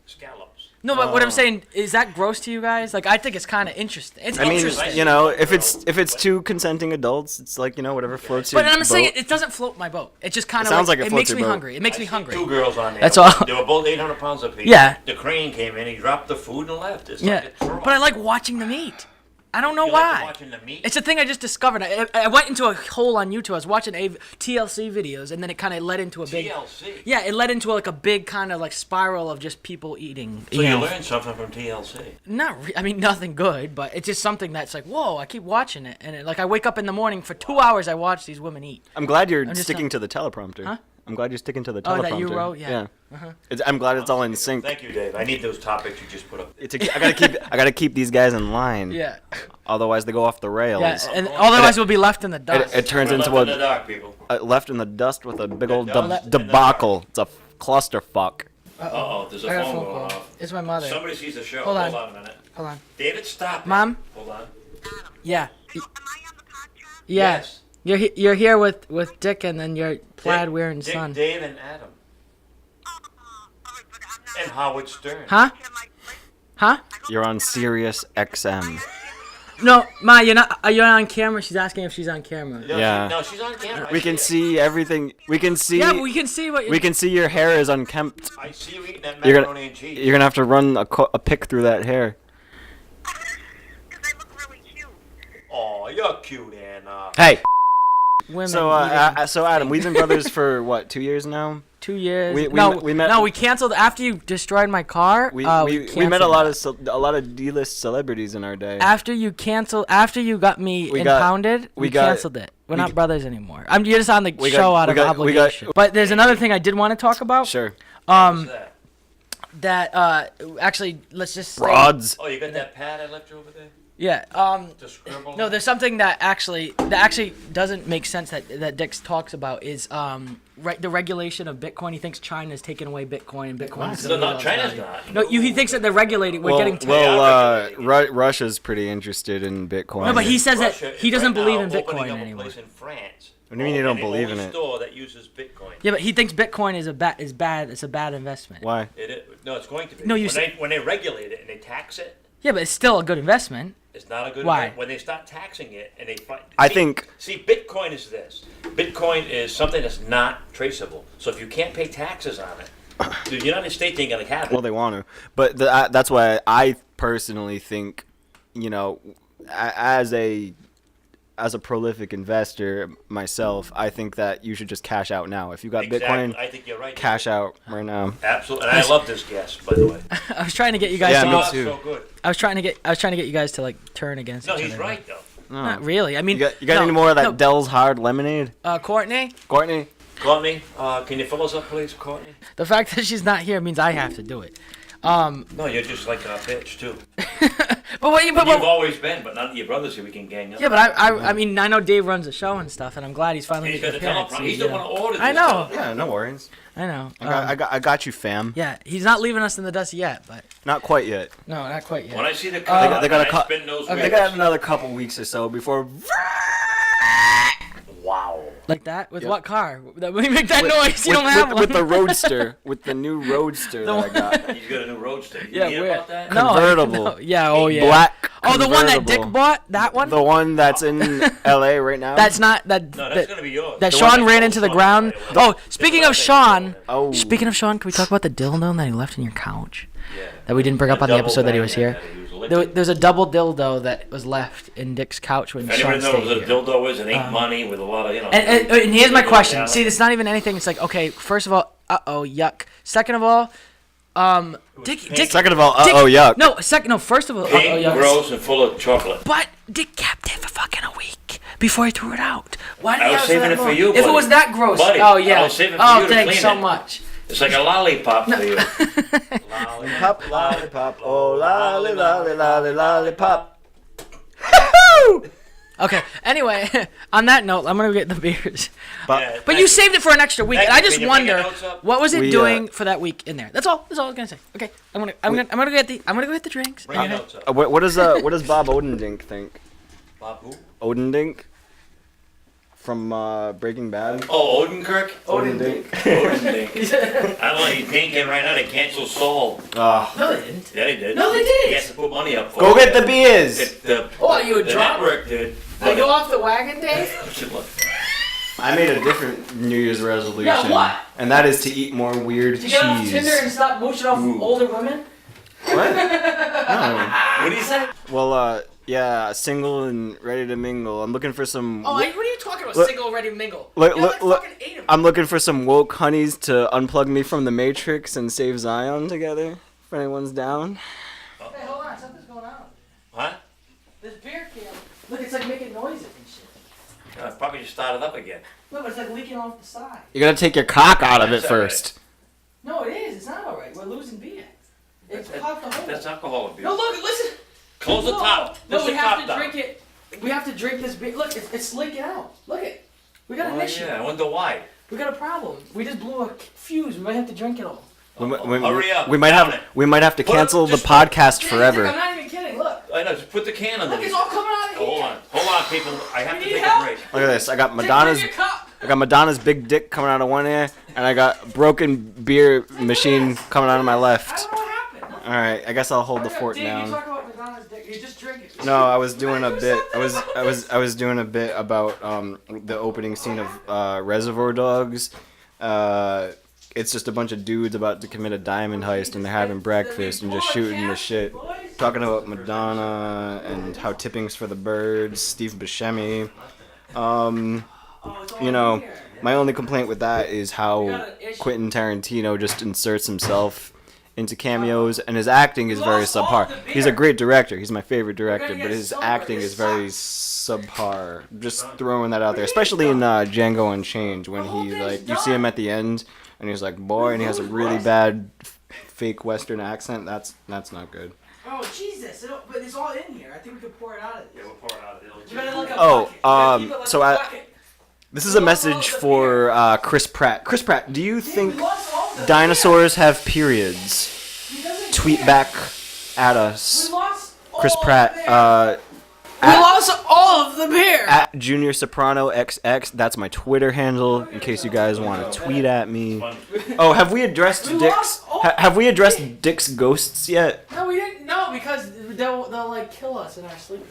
Speaker 1: scallops.
Speaker 2: No, but what I'm saying is that gross to you guys? Like I think it's kind of interesting. It's
Speaker 3: I mean,
Speaker 2: interesting.
Speaker 3: you know, if it's two consenting adults, it's like, you know, whatever floats your
Speaker 2: But I'm
Speaker 3: boat.
Speaker 2: saying it doesn't float my boat. It just kind of
Speaker 3: sounds like it
Speaker 2: it
Speaker 3: floats
Speaker 2: makes
Speaker 3: your
Speaker 2: me
Speaker 3: boat.
Speaker 2: hungry. It makes me
Speaker 1: I see
Speaker 2: hungry.
Speaker 1: Two girls on there.
Speaker 2: That's all.
Speaker 1: They were both 800 pounds apiece.
Speaker 2: Yeah.
Speaker 1: The crane came in, he dropped the food and left. It's
Speaker 2: Yeah,
Speaker 1: like a troll.
Speaker 2: but I like watching them eat. I don't know
Speaker 1: You
Speaker 2: why.
Speaker 1: like watching the meat?
Speaker 2: It's a thing I just discovered. I went into a hole on YouTube. I was watching TLC videos, and then it kind of led into a big.
Speaker 1: TLC.
Speaker 2: Yeah, it led into like a big kind of like spiral of just people eating.
Speaker 1: So you
Speaker 2: know.
Speaker 1: learned something from TLC.
Speaker 2: I mean, nothing good, but it's just something that's like, whoa! I keep watching it, and like I wake up in the morning for 2 hours. I watch these women eat.
Speaker 3: I'm glad you're
Speaker 2: just
Speaker 3: sticking
Speaker 2: not-
Speaker 3: to the teleprompter.
Speaker 2: Huh?
Speaker 3: I'm glad you're sticking to the
Speaker 2: Oh,
Speaker 3: teleprompter.
Speaker 2: that you wrote? Yeah.
Speaker 3: I'm glad it's all in sync.
Speaker 1: Thank you, Dave. I need those topics you just put up.
Speaker 3: I gotta keep these guys in line.
Speaker 2: Yeah.
Speaker 3: Otherwise, they go off the rails.
Speaker 2: Yeah, and otherwise we'll be left in the dust.
Speaker 3: It turns
Speaker 1: We're
Speaker 3: into
Speaker 1: left in the
Speaker 3: a
Speaker 1: dark, people.
Speaker 3: left in the dust with a big old
Speaker 1: dust in the
Speaker 3: debacle. It's a clusterfuck.
Speaker 1: Uh-oh, there's a
Speaker 2: I got
Speaker 1: phone
Speaker 2: a phone
Speaker 1: going
Speaker 2: call.
Speaker 1: off.
Speaker 2: It's my mother.
Speaker 1: Somebody sees the show.
Speaker 2: Hold on.
Speaker 1: Hold on a minute.
Speaker 2: Hold on.
Speaker 1: David, stop it.
Speaker 2: Mom?
Speaker 1: Hold on.
Speaker 2: Yeah.
Speaker 4: Am I on the podcast?
Speaker 2: Yeah.
Speaker 1: Yes.
Speaker 2: You're here with Dick and then your plaid wearing
Speaker 1: Dick,
Speaker 2: son.
Speaker 1: Dave, and Adam.
Speaker 4: All right, but I'm not.
Speaker 1: And Howard Stern.
Speaker 2: Huh?
Speaker 4: Can I,
Speaker 2: Huh?
Speaker 3: You're on Sirius XM.
Speaker 2: No, Ma, you're not on camera. She's asking if she's on camera.
Speaker 1: No,
Speaker 3: Yeah.
Speaker 1: No, she's on camera.
Speaker 3: We can see everything. We can see.
Speaker 2: Yeah, but we can see what you're...
Speaker 3: We can see your hair is unkempt.
Speaker 1: I see you eating that
Speaker 3: You're
Speaker 1: macaroni
Speaker 3: gonna,
Speaker 1: and cheese.
Speaker 3: you're gonna have to run a pick through that hair.
Speaker 4: because I look really cute.
Speaker 1: Oh, you're cute, Anna.
Speaker 3: Hey.
Speaker 2: women
Speaker 3: So,
Speaker 2: eating.
Speaker 3: so Adam, we've been brothers for what, 2 years now?
Speaker 2: 2 years.
Speaker 3: We met.
Speaker 2: No, we canceled after you destroyed my car.
Speaker 3: We
Speaker 2: canceled
Speaker 3: met a lot
Speaker 2: that.
Speaker 3: of a lot of D-list celebrities in our day.
Speaker 2: After you got me impounded, we canceled it. We're not brothers anymore. You're just on the show out of obligation. But there's another thing I did want to talk about.
Speaker 3: Sure.
Speaker 2: Actually, let's just say,
Speaker 3: Rods.
Speaker 1: Oh, you got that pad I left you over there?
Speaker 2: Yeah.
Speaker 1: To scribble?
Speaker 2: No, there's something that actually doesn't make sense that Dix talks about is the regulation of Bitcoin. He thinks China's taking away Bitcoin and Bitcoin.
Speaker 1: No, not China's not.
Speaker 2: No, he thinks that they're regulating. We're getting.
Speaker 3: Russia's pretty interested in Bitcoin.
Speaker 2: No, but he says that he doesn't believe in
Speaker 1: opening
Speaker 2: Bitcoin
Speaker 1: up a
Speaker 2: anymore.
Speaker 1: place in France.
Speaker 3: What do you mean you don't believe in
Speaker 1: The
Speaker 3: it?
Speaker 1: store that uses Bitcoin.
Speaker 2: Yeah, but he thinks Bitcoin is bad. It's a bad investment.
Speaker 3: Why?
Speaker 1: No, it's going to be.
Speaker 2: No,
Speaker 1: when they regulate it and they tax it.
Speaker 2: Yeah, but it's still a good investment.
Speaker 1: It's not a good.
Speaker 2: Why?
Speaker 1: When they start taxing it and they find.
Speaker 3: See,
Speaker 1: Bitcoin is this. Bitcoin is something that's not traceable. So if you can't pay taxes on it, the United States ain't gonna have it.
Speaker 3: Well, they want to, but that's why I personally think, as a prolific investor myself, I think that you should just cash out now. If you got Bitcoin,
Speaker 1: I think you're right.
Speaker 3: Cash out right now.
Speaker 1: Absolutely, and I love this guest, by the way.
Speaker 2: I was trying to get you guys.
Speaker 3: Yeah,
Speaker 2: to
Speaker 3: me too.
Speaker 1: So good.
Speaker 2: I was trying to get you guys to like turn against each other.
Speaker 1: No, he's right though.
Speaker 3: No.
Speaker 2: Not really. I mean,
Speaker 3: You got any more of that Dell's Hard Lemonade?
Speaker 2: Courtney.
Speaker 3: Courtney?
Speaker 1: Courtney, can you fill us up, please, Courtney?
Speaker 2: The fact that she's not here means I have to do it.
Speaker 1: No, you're just like a bitch too. You've always been, but now that your brother's here, we can gang up.
Speaker 2: Yeah, but I mean, I know Dave runs a show and stuff, and I'm glad he's finally.
Speaker 1: He's got the
Speaker 2: appearance.
Speaker 1: teleprompter. He's the one who ordered this.
Speaker 2: I know.
Speaker 3: Yeah, no worries.
Speaker 2: I know.
Speaker 3: I got you, fam.
Speaker 2: Yeah, he's not leaving us in the dust yet, but.
Speaker 3: Not quite yet.
Speaker 2: No, not quite yet.
Speaker 1: When I see the car,
Speaker 3: they got
Speaker 1: I spin those
Speaker 3: They got another couple weeks or so before.
Speaker 1: Wow.
Speaker 2: Like that? With what car? When you make that noise, you don't have one.
Speaker 3: With the Roadster. With the new Roadster that I got.
Speaker 1: He's got a new Roadster. You
Speaker 2: Yeah,
Speaker 1: hear
Speaker 2: where?
Speaker 1: about that?
Speaker 3: Convertible.
Speaker 2: No, yeah, oh yeah.
Speaker 3: Black.
Speaker 2: Oh, the one that Dick
Speaker 3: convertible.
Speaker 2: bought? That one?
Speaker 3: The one that's in L.A. right now.
Speaker 2: That's not that.
Speaker 1: No, that's gonna be yours.
Speaker 2: That
Speaker 1: The
Speaker 2: Sean
Speaker 1: one
Speaker 2: ran
Speaker 1: that
Speaker 2: into the
Speaker 1: goes
Speaker 2: ground.
Speaker 1: on.
Speaker 2: Oh, speaking of Sean.
Speaker 3: Oh.
Speaker 2: Speaking of Sean, can we talk about the dildo that he left in your couch?
Speaker 1: Yeah.
Speaker 2: That we didn't bring up on the
Speaker 1: double
Speaker 2: episode that he
Speaker 1: bang
Speaker 2: was here.
Speaker 1: that he was licking.
Speaker 2: There's a double dildo that was left in Dick's couch when
Speaker 1: If
Speaker 2: Sean
Speaker 1: anyone
Speaker 2: stayed
Speaker 1: knows what a
Speaker 2: here.
Speaker 1: dildo is, it ain't money with a lot of,
Speaker 2: And here's my question.
Speaker 1: Yeah.
Speaker 2: See, it's not even anything. It's like, okay, first of all, yuck. Second of all, Dick.
Speaker 3: Second of all,
Speaker 2: Dick-
Speaker 3: yuck.
Speaker 2: No, first of all,
Speaker 1: Pink,
Speaker 2: yuck.
Speaker 1: gross, and full of chocolate.
Speaker 2: But Dick kept it for fucking a week before he threw it out. Why did
Speaker 1: I
Speaker 2: he
Speaker 1: was
Speaker 2: have
Speaker 1: saving
Speaker 2: that
Speaker 1: it for
Speaker 2: long?
Speaker 1: you,
Speaker 2: If it
Speaker 1: buddy.
Speaker 2: was that gross.
Speaker 1: Buddy,
Speaker 2: Oh yeah.
Speaker 1: I was saving it for you to
Speaker 2: thanks
Speaker 1: clean
Speaker 2: so
Speaker 1: it.
Speaker 2: much.
Speaker 1: It's like a lollipop for you.
Speaker 3: Pop, lollipop, oh, lolly, lolly, lolly, lollipop.
Speaker 2: Okay. Anyway, on that note, I'm gonna get the beers.
Speaker 1: Yeah,
Speaker 2: But you saved it for an extra week, and I just
Speaker 1: Can you pick your
Speaker 2: wonder
Speaker 1: notes up?
Speaker 2: what was it
Speaker 3: We,
Speaker 2: doing for that week in there. That's all. That's all I was gonna say. Okay. I'm gonna go get the drinks.
Speaker 1: Bring your
Speaker 2: Okay.
Speaker 1: notes up.
Speaker 3: What does Bob Odendink think?
Speaker 1: Bob who?
Speaker 3: Odendink from Breaking Bad.
Speaker 1: Oh, Odenkirk?
Speaker 3: Odendink.
Speaker 1: Odendink. I don't know, he's painting right now. They canceled Saul.
Speaker 2: No, they didn't.
Speaker 1: Yeah, they did.
Speaker 2: No, they did.
Speaker 1: He has to put money up for
Speaker 3: Go
Speaker 1: it.
Speaker 3: get the beers.
Speaker 2: Oh, you a
Speaker 1: The
Speaker 2: drunk?
Speaker 1: network did.
Speaker 2: They go off the wagon, Dave?
Speaker 3: I made a different New Year's resolution.
Speaker 2: Yeah, what?
Speaker 3: And that is to eat more weird
Speaker 2: Did you get off
Speaker 3: cheese.
Speaker 2: Tinder and stop mooching off older women?
Speaker 3: What? No.
Speaker 1: What do you say?
Speaker 3: Well, yeah, single and ready to mingle. I'm looking for some.
Speaker 2: Oh, what are you talking about?
Speaker 3: Look-
Speaker 2: Single, ready, mingle.
Speaker 3: Look,
Speaker 2: You
Speaker 3: look,
Speaker 2: like
Speaker 3: look.
Speaker 2: fucking 8 of them.
Speaker 3: I'm looking for some woke honeys to unplug me from the Matrix and save Zion together. If anyone's down.
Speaker 2: Hey, hold on. Something's going on.
Speaker 1: What?
Speaker 2: This beer can. Look, it's like making noises and shit.
Speaker 1: Probably just started up again.
Speaker 2: Look, it's like leaking off the side.
Speaker 3: You gotta take your cock out of it
Speaker 1: That's all right.
Speaker 3: first.
Speaker 2: No, it is. It's not all right. We're losing beer. It's popped the hole.
Speaker 1: That's alcohol abuse.
Speaker 2: No, look, listen.
Speaker 1: Close the top.
Speaker 2: No,
Speaker 1: Push
Speaker 2: we
Speaker 1: the
Speaker 2: have
Speaker 1: top
Speaker 2: to
Speaker 1: down.
Speaker 2: drink it. We have to drink this beer. Look, it's leaking out. Look it. We got an
Speaker 1: Oh,
Speaker 2: issue.
Speaker 1: yeah, I wonder why.
Speaker 2: We got a problem. We just blew a fuse. We might have to drink it all.
Speaker 1: Hurry up.
Speaker 3: We might
Speaker 1: Down
Speaker 3: have
Speaker 1: it.
Speaker 3: we might have to
Speaker 1: Put it-
Speaker 3: cancel the
Speaker 1: just-
Speaker 3: podcast
Speaker 2: I'm
Speaker 3: forever.
Speaker 2: not even kidding. Look.
Speaker 1: I know, just put the can
Speaker 2: Look,
Speaker 1: underneath.
Speaker 2: it's all coming out of
Speaker 1: Oh,
Speaker 2: here.
Speaker 1: hold on, people. I have
Speaker 2: We
Speaker 1: to
Speaker 2: need
Speaker 1: take
Speaker 2: help.
Speaker 1: a break.
Speaker 3: Look at this. I got
Speaker 2: Take
Speaker 3: Madonna's
Speaker 2: your cup.
Speaker 3: big dick coming out of one ear, and I got broken beer machine coming out of my
Speaker 2: I
Speaker 3: left.
Speaker 2: don't know what happened. Nothing.
Speaker 3: All right, I guess I'll hold the
Speaker 2: Hurry up,
Speaker 3: fort
Speaker 2: Dave, You
Speaker 3: down.
Speaker 2: talk about Madonna's dick. You just drink it.
Speaker 3: No, I was doing a
Speaker 2: Do
Speaker 3: bit.
Speaker 2: something
Speaker 3: I was doing a bit about the opening scene of Reservoir Dogs. It's just a bunch of dudes about to commit a diamond heist, and they're having breakfast and just shooting the shit, talking about Madonna and how tipping's for the birds. Steve Buscemi.
Speaker 2: Oh, it's all
Speaker 3: You know,
Speaker 2: in here.
Speaker 3: My only complaint with that is how Quentin Tarantino just inserts himself into cameos, and his acting is very subpar. He's a great director. He's my favorite director, but his acting is very subpar. Just throwing that out there, especially in Django Unchained, when he you see him at the end, and he's like, boy, and he has a really bad fake Western accent. That's not good.
Speaker 2: Oh Jesus! But it's all in here. I think we could pour it out of this.
Speaker 1: Yeah, we'll pour it out of
Speaker 3: this is a message for Chris Pratt. Chris Pratt, do you think dinosaurs have periods? Tweet back at us, Chris Pratt.
Speaker 2: We lost all of the beer.
Speaker 3: At Junior Soprano XX. That's my Twitter handle in case you guys want to tweet at me. Oh, have we addressed Dick's? Have we addressed Dick's ghosts yet?
Speaker 2: No, we didn't. No, because they'll kill us in our sleep.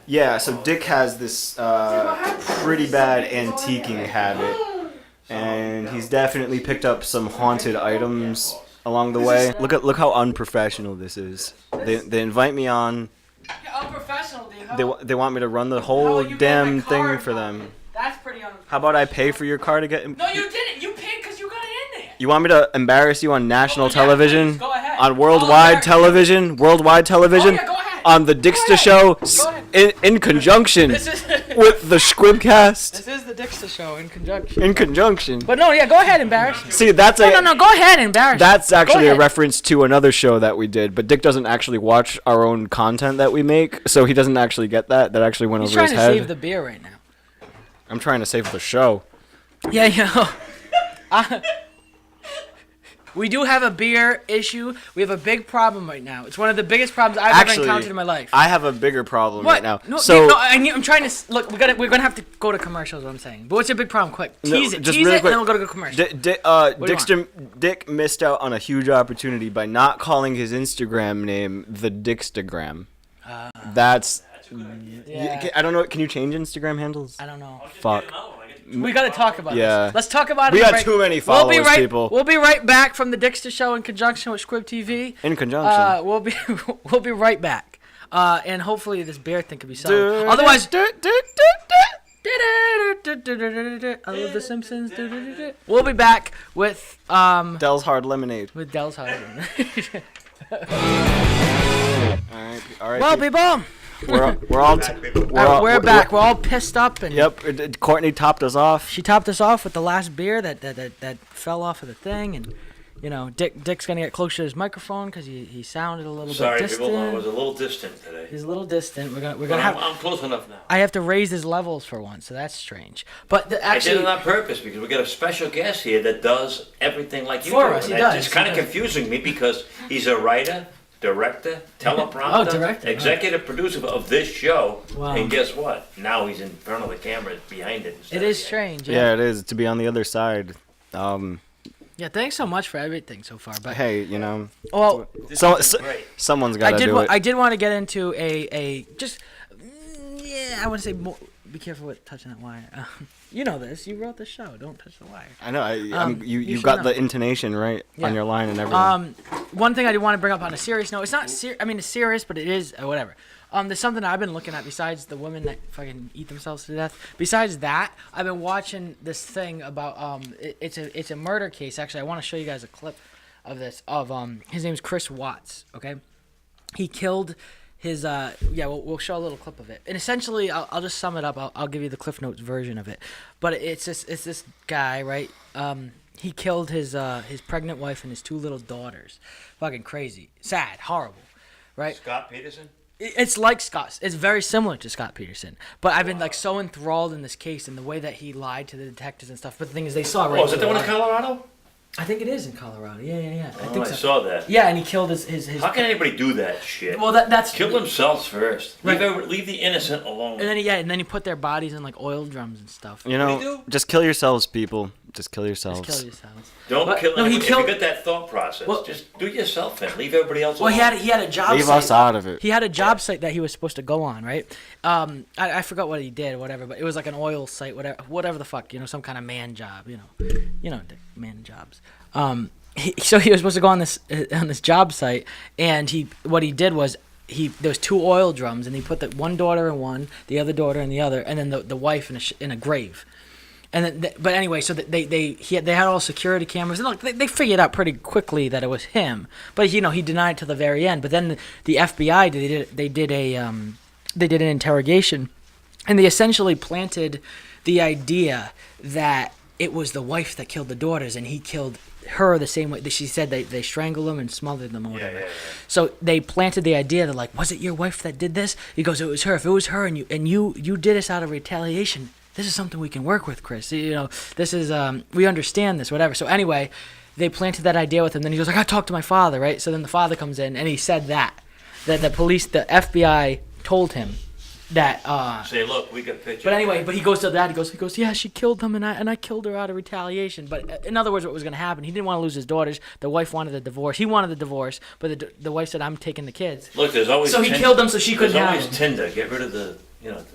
Speaker 3: Yeah, so Dick has this pretty bad antiquing habit, and he's definitely picked up some haunted items along the way. Look how unprofessional this is. They invite me on.
Speaker 2: Yeah, unprofessional, dude.
Speaker 3: They want me to run the whole damn thing for them.
Speaker 2: That's pretty unprofessional.
Speaker 3: How about I pay for your car to get?
Speaker 2: No, you didn't. You paid because you got it in there.
Speaker 3: You want me to embarrass you on national television?
Speaker 2: Please, go ahead.
Speaker 3: On worldwide television? Worldwide television?
Speaker 2: Oh, yeah, go ahead.
Speaker 3: On the Dicksta show in conjunction with the Shquibcast.
Speaker 2: This is the Dicksta show in conjunction.
Speaker 3: In conjunction.
Speaker 2: But no, yeah, go ahead, embarrass.
Speaker 3: See, that's
Speaker 2: No, go ahead, embarrass.
Speaker 3: That's actually a reference to another show that we did, but Dick doesn't actually watch our own content that we make, so he doesn't actually get that. That actually went over his head.
Speaker 2: He's trying to save the beer right now.
Speaker 3: I'm trying to save the show.
Speaker 2: Yeah. We do have a beer issue. We have a big problem right now. It's one of the biggest problems I've ever encountered in my life.
Speaker 3: I have a bigger problem right now.
Speaker 2: No, I'm trying to look. We're gonna have to go to commercials. What I'm saying. But what's your big problem? Quick, tease it, and then we'll go to commercial.
Speaker 3: Dick missed out on a huge opportunity by not calling his Instagram name the Dickstagram. That's.
Speaker 2: Yeah.
Speaker 3: I don't know. Can you change Instagram handles?
Speaker 2: I don't know.
Speaker 3: Fuck.
Speaker 2: We gotta talk about this. Let's talk about it.
Speaker 3: We got too many followers, people.
Speaker 2: We'll be right back from the Dicksta show in conjunction with Shquib TV.
Speaker 3: In conjunction.
Speaker 2: We'll be right back. And hopefully this beer thing can be solved. Otherwise, I love The Simpsons. We'll be back with
Speaker 3: Dell's Hard Lemonade.
Speaker 2: With Dell's Hard Lemonade.
Speaker 3: All right.
Speaker 2: Well, people. We're back. We're all pissed up and.
Speaker 3: Yep. Courtney topped us off.
Speaker 2: She topped us off with the last beer that fell off of the thing, and Dick's gonna get closer to his microphone because he sounded a little bit distant.
Speaker 1: Sorry, people. I was a little distant today.
Speaker 2: He's a little distant. We're gonna have.
Speaker 1: I'm close enough now.
Speaker 2: I have to raise his levels for once, so that's strange. But actually,
Speaker 1: I did it on purpose because we got a special guest here that does everything like you do.
Speaker 2: For us, he does.
Speaker 1: It's kind of confusing me because he's a writer, director, teleprompter, executive producer of this show. Wow. And guess what? Now he's in front of the camera, behind it.
Speaker 2: It is strange.
Speaker 3: Yeah, it is to be on the other side.
Speaker 2: Yeah, thanks so much for everything so far. But
Speaker 3: hey,
Speaker 2: well,
Speaker 3: someone's got to do it.
Speaker 2: I did want to get into I want to say more. Be careful with touching that wire. You know this. You wrote the show. Don't touch the wire.
Speaker 3: I know. You got the intonation right on your line and everything.
Speaker 2: One thing I do want to bring up on a serious note. It's not serious. I mean, it's serious, but it is whatever. There's something I've been looking at besides the women that fucking eat themselves to death. Besides that, I've been watching this thing about it's a murder case. Actually, I want to show you guys a clip of this. His name's Chris Watts. Okay, he killed his we'll show a little clip of it. And essentially, I'll just sum it up. I'll give you the Cliff Notes version of it. But it's this guy, right? He killed his pregnant wife and his 2 little daughters. Fucking crazy, sad, horrible, right?
Speaker 1: Scott Peterson.
Speaker 2: It's like Scott. It's very similar to Scott Peterson. But I've been so enthralled in this case and the way that he lied to the detectives and stuff. But the thing is, they saw right.
Speaker 1: Oh, is it the one in Colorado?
Speaker 2: I think it is in Colorado. Yeah.
Speaker 1: I think so. I saw that.
Speaker 2: Yeah, and he killed his.
Speaker 1: How can anybody do that shit?
Speaker 2: Well, that's
Speaker 1: kill themselves first.
Speaker 2: Right.
Speaker 1: Leave the innocent alone.
Speaker 2: And then he put their bodies in oil drums and stuff.
Speaker 3: Just kill yourselves, people. Just kill yourselves.
Speaker 1: Don't kill anyone. If you get that thought process, just do yourself and leave everybody else alone.
Speaker 2: Well, he had a job site.
Speaker 3: Leave us out of it.
Speaker 2: He had a job site that he was supposed to go on, right? I forgot what he did, whatever, but it was like an oil site, whatever the fuck, some kind of man job, man jobs. So he was supposed to go on this job site, and what he did was there was 2 oil drums, and he put the one daughter in one, the other daughter in the other, and then the wife in a grave. And then, but anyway, so they had all security cameras, and look, they figured out pretty quickly that it was him. But he denied till the very end. But then the FBI they did an interrogation, and they essentially planted the idea that it was the wife that killed the daughters, and he killed her the same way. She said they strangled them and smothered them or whatever. Yeah. So they planted the idea that, like, was it your wife that did this? He goes, it was her. If it was her and you did this out of retaliation, this is something we can work with, Chris. This is we understand this, whatever. So anyway, they planted that idea with him. Then he goes, I got to talk to my father, right? So then the father comes in and he said that the FBI told him that
Speaker 1: say, look, we got pictures.
Speaker 2: But anyway, he goes to that. He goes, yeah, she killed him, and I killed her out of retaliation. But in other words, what was going to happen? He didn't want to lose his daughters. The wife wanted the divorce. He wanted the divorce, but the wife said, I'm taking the kids.
Speaker 1: Look, there's always
Speaker 2: so he killed them so she couldn't have them.
Speaker 1: There's always Tinder. Get rid of the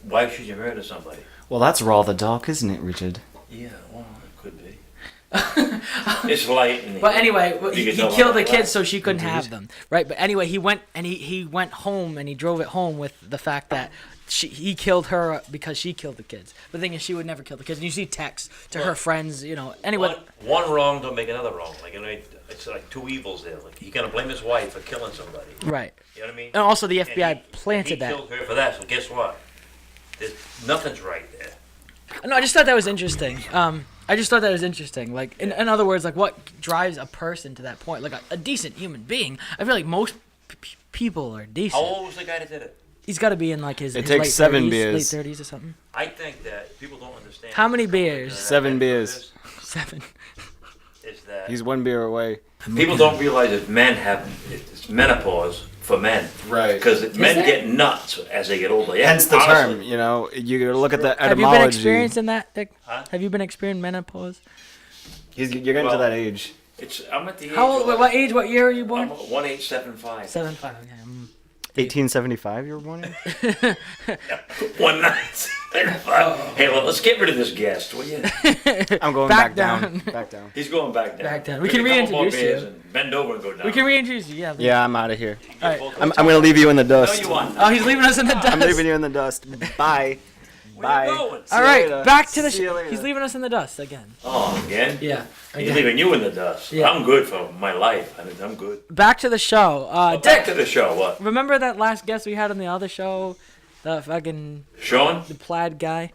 Speaker 1: why should you murder somebody?
Speaker 3: Well, that's Raw the Dog, isn't it, Richard?
Speaker 1: Yeah, well, it could be. It's light.
Speaker 2: But anyway, he killed the kids so she couldn't have them, right? But anyway, he went home and he drove it home with the fact that he killed her because she killed the kids. But the thing is, she would never kill the kids. And you see texts to her friends, Anyway,
Speaker 1: one wrong don't make another wrong. Like, it's like two evils there. Like, he gonna blame his wife for killing somebody.
Speaker 2: Right.
Speaker 1: You know what I mean?
Speaker 2: And also the FBI planted that.
Speaker 1: He killed her for that. So guess what? Nothing's right there.
Speaker 2: No, I just thought that was interesting. Like, in other words, like, what drives a person to that point? Like, a decent human being. I feel like most people are decent.
Speaker 1: How old was the guy that did it?
Speaker 2: He's got to be in, like, his
Speaker 3: takes
Speaker 2: late
Speaker 3: 7
Speaker 2: 30s,
Speaker 3: beers.
Speaker 2: late 30s or something.
Speaker 1: I think that people don't understand.
Speaker 2: How many beers?
Speaker 3: 7 beers.
Speaker 2: 7.
Speaker 1: Is that
Speaker 3: He's 1 beer away.
Speaker 1: people don't realize that men it's menopause for men.
Speaker 3: Right.
Speaker 1: Because men get nuts as they get older. Yeah,
Speaker 3: Hence the
Speaker 1: honestly.
Speaker 3: term, you look at the etymology.
Speaker 2: Have you been experiencing that, Dick?
Speaker 1: Huh?
Speaker 2: Have you been experiencing menopause?
Speaker 3: You're getting to that age.
Speaker 1: I'm at the age.
Speaker 2: How old? What age? What year are you born?
Speaker 1: I'm 1875.
Speaker 2: 75. Okay.
Speaker 3: 1875 you were born in?
Speaker 1: 1975. Hey, well, let's get rid of this guest, will you?
Speaker 3: I'm going
Speaker 2: Back
Speaker 3: back down.
Speaker 2: down.
Speaker 3: Back down.
Speaker 1: He's going back down.
Speaker 2: Back down. We
Speaker 1: Drink
Speaker 2: can
Speaker 1: a couple more
Speaker 2: reintroduce
Speaker 1: beers
Speaker 2: you.
Speaker 1: and bend over and go down.
Speaker 2: We can reintroduce you. Yeah.
Speaker 3: Yeah, I'm out of here.
Speaker 2: All right.
Speaker 3: I'm going to leave you in the
Speaker 1: No,
Speaker 3: dust.
Speaker 1: you want.
Speaker 2: Oh, he's leaving us in the dust.
Speaker 3: I'm leaving you in the dust. Bye. Bye.
Speaker 1: Where you going?
Speaker 2: All right,
Speaker 3: later.
Speaker 2: back to the.
Speaker 3: See you later.
Speaker 2: He's leaving us in the dust again.
Speaker 1: Oh, again?
Speaker 2: Yeah.
Speaker 1: He's
Speaker 2: Again.
Speaker 1: leaving you in the dust.
Speaker 2: Yeah.
Speaker 1: I'm good for my life. I'm good.
Speaker 2: Back to the show.
Speaker 1: Back
Speaker 2: Dick,
Speaker 1: to the show. What?
Speaker 2: remember that last guest we had on the other show? The fucking
Speaker 1: Sean?
Speaker 2: the plaid guy,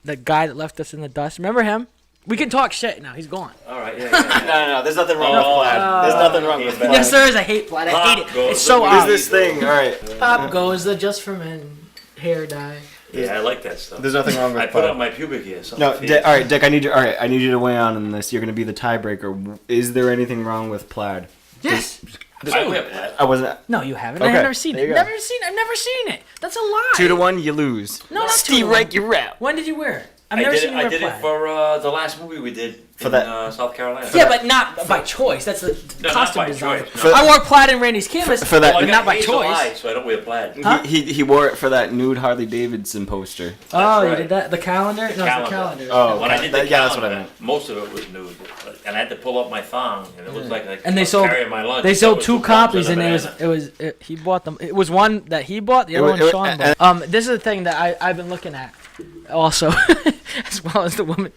Speaker 2: the guy that left us in the dust. Remember him? We can talk shit now. He's gone.
Speaker 1: All right. Yeah.
Speaker 3: No. There's nothing wrong with plaid. There's nothing wrong with plaid.
Speaker 2: Yes, there is. I hate plaid. I hate it. It's so
Speaker 3: What is
Speaker 2: odd.
Speaker 3: this thing? All right.
Speaker 2: Pop goes the just for men hair dye.
Speaker 1: Yeah, I like that stuff.
Speaker 3: There's nothing wrong with
Speaker 1: I put
Speaker 3: plaid.
Speaker 1: up my pubic hair.
Speaker 3: No, all right, Dick. I need you. All right, I need you to weigh on this. You're going to be the tiebreaker. Is there anything wrong with plaid?
Speaker 2: Yes.
Speaker 1: I wear plaid.
Speaker 3: I wasn't.
Speaker 2: No, you haven't.
Speaker 3: Okay,
Speaker 2: I've never seen
Speaker 3: there
Speaker 2: it.
Speaker 3: you go.
Speaker 2: I've never seen it. That's a lie.
Speaker 3: 2-1, you lose.
Speaker 2: No, not
Speaker 3: Steve
Speaker 2: 2-1.
Speaker 3: Reich, you're out.
Speaker 2: When did you wear it? I've
Speaker 1: I
Speaker 2: never
Speaker 1: did
Speaker 2: seen
Speaker 1: it.
Speaker 2: you wear
Speaker 1: I did
Speaker 2: plaid.
Speaker 1: it for the last movie we did in
Speaker 3: that-
Speaker 1: South Carolina.
Speaker 2: Yeah, but not by choice. That's the
Speaker 1: No, not
Speaker 2: costume
Speaker 1: by
Speaker 2: design.
Speaker 1: choice, no.
Speaker 2: I wore plaid in Randy's canvas,
Speaker 3: For that-
Speaker 1: Well, I
Speaker 2: but
Speaker 1: got
Speaker 2: not by
Speaker 1: hazel
Speaker 2: choice.
Speaker 1: eyes, so I don't wear plaid.
Speaker 2: Huh?
Speaker 3: He wore it for that nude Harley Davidson poster.
Speaker 2: Oh, you
Speaker 1: right.
Speaker 2: did that? The calendar? No, it's the calendar.
Speaker 3: Oh,
Speaker 1: When I did the
Speaker 3: yeah, that's what I
Speaker 1: calendar,
Speaker 3: meant.
Speaker 1: most of it was nude, and I had to pull up my thong, and it was like
Speaker 2: And they
Speaker 1: I was
Speaker 2: sold.
Speaker 1: carrying my lunch.
Speaker 2: They
Speaker 1: So it
Speaker 2: sold
Speaker 1: was
Speaker 2: 2
Speaker 1: 2 pounds
Speaker 2: copies,
Speaker 1: of
Speaker 2: and
Speaker 1: banana.
Speaker 2: he bought them. It was one that he bought, the other one
Speaker 3: was-
Speaker 2: Sean bought. This is the thing that I've been looking at, also, as well as the woman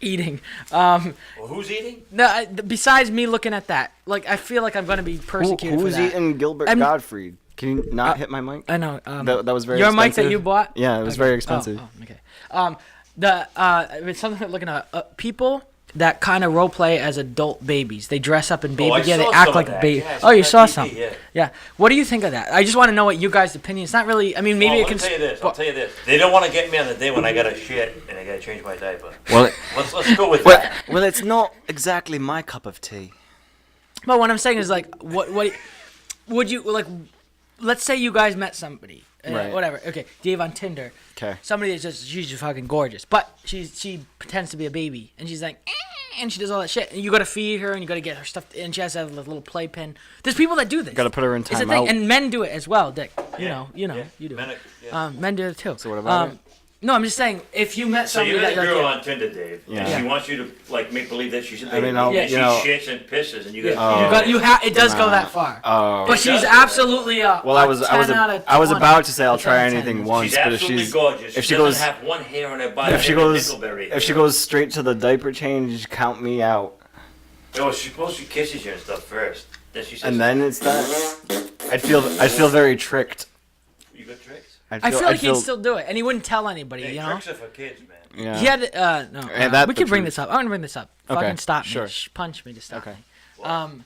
Speaker 2: eating.
Speaker 1: Well, who's eating?
Speaker 2: No, besides me looking at that, like I feel like I'm gonna be persecuted
Speaker 3: Who's
Speaker 2: for that.
Speaker 3: eating Gilbert
Speaker 2: I'm-
Speaker 3: Gottfried? Can you not hit my mic?
Speaker 2: I know.
Speaker 3: That was very
Speaker 2: your
Speaker 3: expensive.
Speaker 2: mic that you bought.
Speaker 3: Yeah, it was very expensive.
Speaker 2: Oh, okay. It's something looking at people that kind of role play as adult babies. They dress up in baby
Speaker 1: I
Speaker 2: gear. They
Speaker 1: saw
Speaker 2: act
Speaker 1: some
Speaker 2: like
Speaker 1: of that.
Speaker 2: babies.
Speaker 1: Yeah,
Speaker 2: Oh, you saw
Speaker 1: TV,
Speaker 2: some.
Speaker 1: yeah.
Speaker 2: Yeah. What do you think of that? I just want to know what you guys' opinion. It's not really. I mean, maybe
Speaker 1: Well,
Speaker 2: it can.
Speaker 1: I'll tell you this. They don't want to get me on the day when I got to shit and I got to change my diaper.
Speaker 3: Well,
Speaker 1: Let's go with that.
Speaker 3: well, it's not exactly my cup of tea.
Speaker 2: But what I'm saying is like, what would you like? Let's say you guys met somebody,
Speaker 3: Right.
Speaker 2: whatever. Okay, Dave on Tinder.
Speaker 3: 'Kay.
Speaker 2: Somebody that's she's just fucking gorgeous, but she pretends to be a baby, and she's like, and she does all that shit, and you gotta feed her, and you gotta get her stuff, and she has to have a little playpen. There's people that do this.
Speaker 3: Gotta put her in
Speaker 2: It's a thing,
Speaker 3: timeout.
Speaker 2: and men do it as well, Dick. You
Speaker 1: Yeah.
Speaker 2: know,
Speaker 1: Yeah.
Speaker 2: you do.
Speaker 1: Men
Speaker 2: it.
Speaker 1: are- yeah.
Speaker 2: Men do it too.
Speaker 3: So what about it?
Speaker 2: No, I'm just saying, if you met
Speaker 1: So
Speaker 2: somebody
Speaker 1: you met a
Speaker 2: that
Speaker 1: girl on Tinder, Dave, and
Speaker 3: Yeah.
Speaker 1: she wants you to like make believe that she's
Speaker 3: I mean, I'll-
Speaker 1: and she
Speaker 3: you know-
Speaker 1: shits and pisses, and you
Speaker 2: you
Speaker 1: got
Speaker 2: got it does go that far.
Speaker 3: Oh.
Speaker 2: But she's
Speaker 1: does.
Speaker 2: absolutely a
Speaker 3: Well,
Speaker 2: a
Speaker 3: I was
Speaker 2: 10 out of
Speaker 3: I was
Speaker 2: 20.
Speaker 3: about to say I'll
Speaker 2: A 10
Speaker 3: try
Speaker 2: out of 10.
Speaker 3: anything once,
Speaker 1: She's
Speaker 3: but
Speaker 1: absolutely gorgeous.
Speaker 3: if she
Speaker 1: doesn't
Speaker 3: goes
Speaker 1: have one hair on her body.
Speaker 3: if she
Speaker 1: like a
Speaker 3: goes
Speaker 1: Nickelberry
Speaker 3: if she
Speaker 1: hair.
Speaker 3: goes straight to the diaper change, count me out.
Speaker 1: No, she's supposed to kisses you and stuff first. Then she says,
Speaker 3: And then it's that. I'd feel very tricked.
Speaker 1: "You got tricks."
Speaker 2: I feel like he'd still do it, and he wouldn't tell anybody,
Speaker 1: Hey,
Speaker 2: you know?
Speaker 1: tricks are for kids, man.
Speaker 3: Yeah.
Speaker 2: He had, no,
Speaker 3: And that's
Speaker 2: we
Speaker 3: the
Speaker 2: can bring
Speaker 3: truth.
Speaker 2: this up. I'm gonna bring this up.
Speaker 3: Okay,
Speaker 2: Fucking stop
Speaker 3: sure.
Speaker 2: me. Punch me to stop
Speaker 3: Okay.
Speaker 2: me.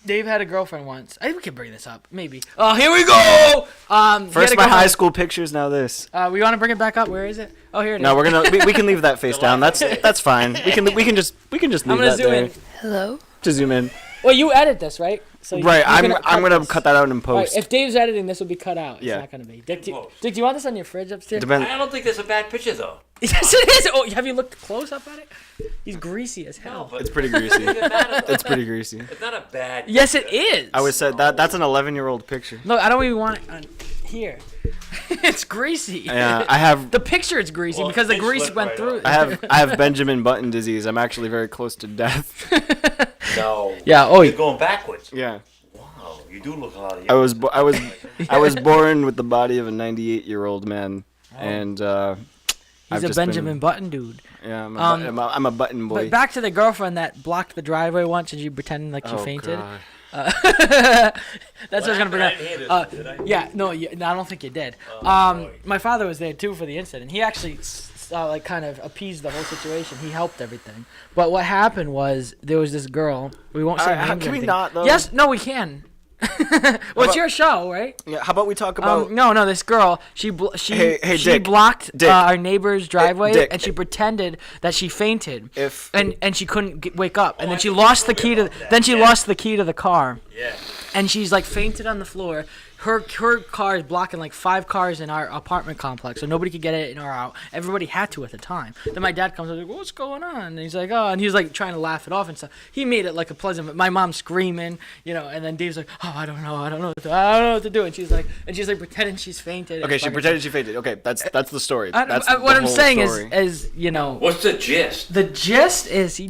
Speaker 2: Dave had a girlfriend once. I think we can bring this up, maybe. Oh, here we go! He had
Speaker 3: First
Speaker 2: a
Speaker 3: my high
Speaker 2: girlfriend.
Speaker 3: school pictures, now this.
Speaker 2: We want to bring it back up. Where is it? Oh, here it is.
Speaker 3: No, we can leave that face down. That's fine. We can just leave
Speaker 2: I'm gonna
Speaker 3: that
Speaker 2: zoom
Speaker 3: there.
Speaker 2: in.
Speaker 5: Hello?
Speaker 3: To zoom in.
Speaker 2: Well, you edit this, right? So
Speaker 3: Right,
Speaker 2: you're
Speaker 3: I'm gonna
Speaker 2: this.
Speaker 3: cut that out in
Speaker 2: Right,
Speaker 3: post.
Speaker 2: if Dave's editing, this will be cut out. It's
Speaker 3: Yeah.
Speaker 2: not gonna be. Dick, do
Speaker 1: Post.
Speaker 2: you want this on your fridge upstairs?
Speaker 3: Depend-
Speaker 1: I don't think that's a bad picture, though.
Speaker 2: Yes, it is. Oh, have you looked close up at it? He's greasy as
Speaker 1: No,
Speaker 2: hell.
Speaker 1: but
Speaker 3: It's pretty greasy.
Speaker 1: it doesn't matter, though.
Speaker 3: It's pretty greasy.
Speaker 1: It's not a bad.
Speaker 2: Yes, it is.
Speaker 3: I was said that's an 11-year-old picture.
Speaker 2: Look, I don't even want it on here. It's greasy.
Speaker 3: Yeah, I have
Speaker 2: The picture is greasy
Speaker 1: Well,
Speaker 2: because the
Speaker 1: it
Speaker 2: grease
Speaker 1: slipped
Speaker 2: went
Speaker 1: right
Speaker 2: through.
Speaker 1: off.
Speaker 3: I have Benjamin Button disease. I'm actually very close to death.
Speaker 1: No.
Speaker 2: Yeah. Oh,
Speaker 1: You're going backwards.
Speaker 3: Yeah.
Speaker 1: Wow, you do look a lot
Speaker 3: I was born with the body of a 98-year-old man, and
Speaker 2: he's
Speaker 3: I've
Speaker 2: a
Speaker 3: just
Speaker 2: Benjamin Button dude.
Speaker 3: Yeah, I'm a button boy.
Speaker 2: But back to the girlfriend that blocked the driveway once, and she pretended like she
Speaker 3: Oh,
Speaker 2: fainted.
Speaker 3: God.
Speaker 2: That's what I was gonna bring
Speaker 1: I
Speaker 2: up.
Speaker 1: didn't hear this, did I?
Speaker 2: Yeah, no, I don't think you did.
Speaker 1: boy.
Speaker 2: My father was there too for the incident. He actually like kind of appeased the whole situation. He helped everything. But what happened was there was this girl. We won't say names. or
Speaker 3: Can we
Speaker 2: anything.
Speaker 3: not, though?
Speaker 2: Yes, no, we can. Well, it's your show, right?
Speaker 3: Yeah, how about we talk about?
Speaker 2: No, this girl, she
Speaker 3: Hey,
Speaker 2: she
Speaker 3: Dick.
Speaker 2: blocked
Speaker 3: Dick.
Speaker 2: our neighbor's driveway,
Speaker 3: Dick.
Speaker 2: and she pretended that she fainted,
Speaker 3: If-
Speaker 2: and she couldn't wake up, and
Speaker 1: Oh,
Speaker 2: then
Speaker 1: I
Speaker 2: she
Speaker 1: think
Speaker 2: lost
Speaker 1: you
Speaker 2: the
Speaker 1: told
Speaker 2: key
Speaker 1: me
Speaker 2: to
Speaker 1: about that,
Speaker 2: then she
Speaker 1: yeah.
Speaker 2: lost the key to the car,
Speaker 1: Yeah.
Speaker 2: and she's like fainted on the floor. Her car is blocking like 5 cars in our apartment complex, so nobody could get in or out. Everybody had to at the time. Then my dad comes like, "What's going on?" And he's like, "Oh," and he was like trying to laugh it off and stuff. He made it like a pleasant. My mom's screaming, and then Dave's like, "Oh, I don't know what to do," and she's like pretending she's fainted.
Speaker 3: Okay, she pretended she fainted. Okay, that's the story. That's
Speaker 2: what
Speaker 3: the
Speaker 2: I'm
Speaker 3: whole
Speaker 2: saying
Speaker 3: story.
Speaker 2: is,
Speaker 1: What's the gist?
Speaker 2: the gist is he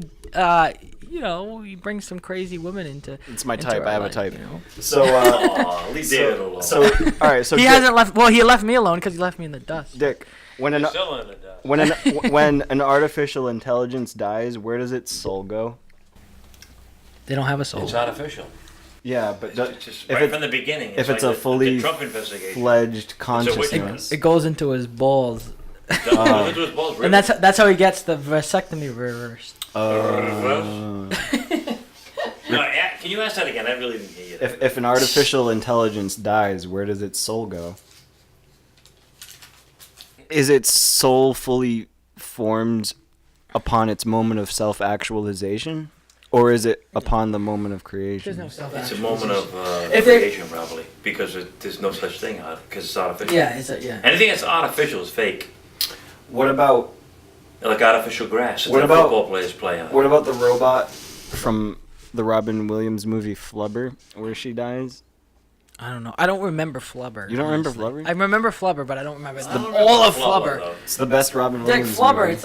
Speaker 2: brings some crazy women into.
Speaker 3: It's my
Speaker 2: into
Speaker 3: type.
Speaker 2: our
Speaker 3: I have a
Speaker 2: life,
Speaker 3: type.
Speaker 2: you know?
Speaker 3: So
Speaker 1: Aw, leave David alone.
Speaker 3: so all right. So
Speaker 2: He
Speaker 3: Dick,
Speaker 2: hasn't left. Well, he left me alone because he left me in the dust.
Speaker 3: Dick, when an
Speaker 1: Still in the dust.
Speaker 3: when an artificial intelligence dies, where does its soul go?
Speaker 2: They don't have a soul.
Speaker 1: It's artificial.
Speaker 3: Yeah, but
Speaker 1: It's just
Speaker 3: if
Speaker 1: right
Speaker 3: it-
Speaker 1: from the beginning.
Speaker 3: if it's
Speaker 1: like
Speaker 3: a fully
Speaker 1: the Trump investigation.
Speaker 3: fledged
Speaker 1: witch
Speaker 3: consciousness.
Speaker 2: It goes into his balls, and that's how he gets the vasectomy reversed.
Speaker 1: No, can you ask that again? I really didn't hear you.
Speaker 3: If an artificial intelligence dies, where does its soul go? Is its soul fully formed upon its moment of self-actualization, or is it upon the moment of creation?
Speaker 2: There's no self.
Speaker 1: It's a moment of
Speaker 2: If they-
Speaker 1: creation, probably, because there's no such thing because it's artificial.
Speaker 2: Yeah,
Speaker 1: Anything that's artificial is fake.
Speaker 3: What about
Speaker 1: Like artificial grass that
Speaker 3: What about-
Speaker 1: football players play on.
Speaker 3: what about the robot from the Robin Williams movie Flubber, where she dies?
Speaker 2: I don't know. I don't remember Flubber.
Speaker 3: You don't remember
Speaker 2: honestly.
Speaker 3: Flubber?
Speaker 2: I remember Flubber, but I don't remember
Speaker 1: I don't remember
Speaker 2: all of
Speaker 1: Flubber,
Speaker 2: Flubber.
Speaker 1: though.
Speaker 3: It's the best Robin
Speaker 2: Dick,
Speaker 3: Williams
Speaker 2: Flubber.
Speaker 3: movie.
Speaker 2: It's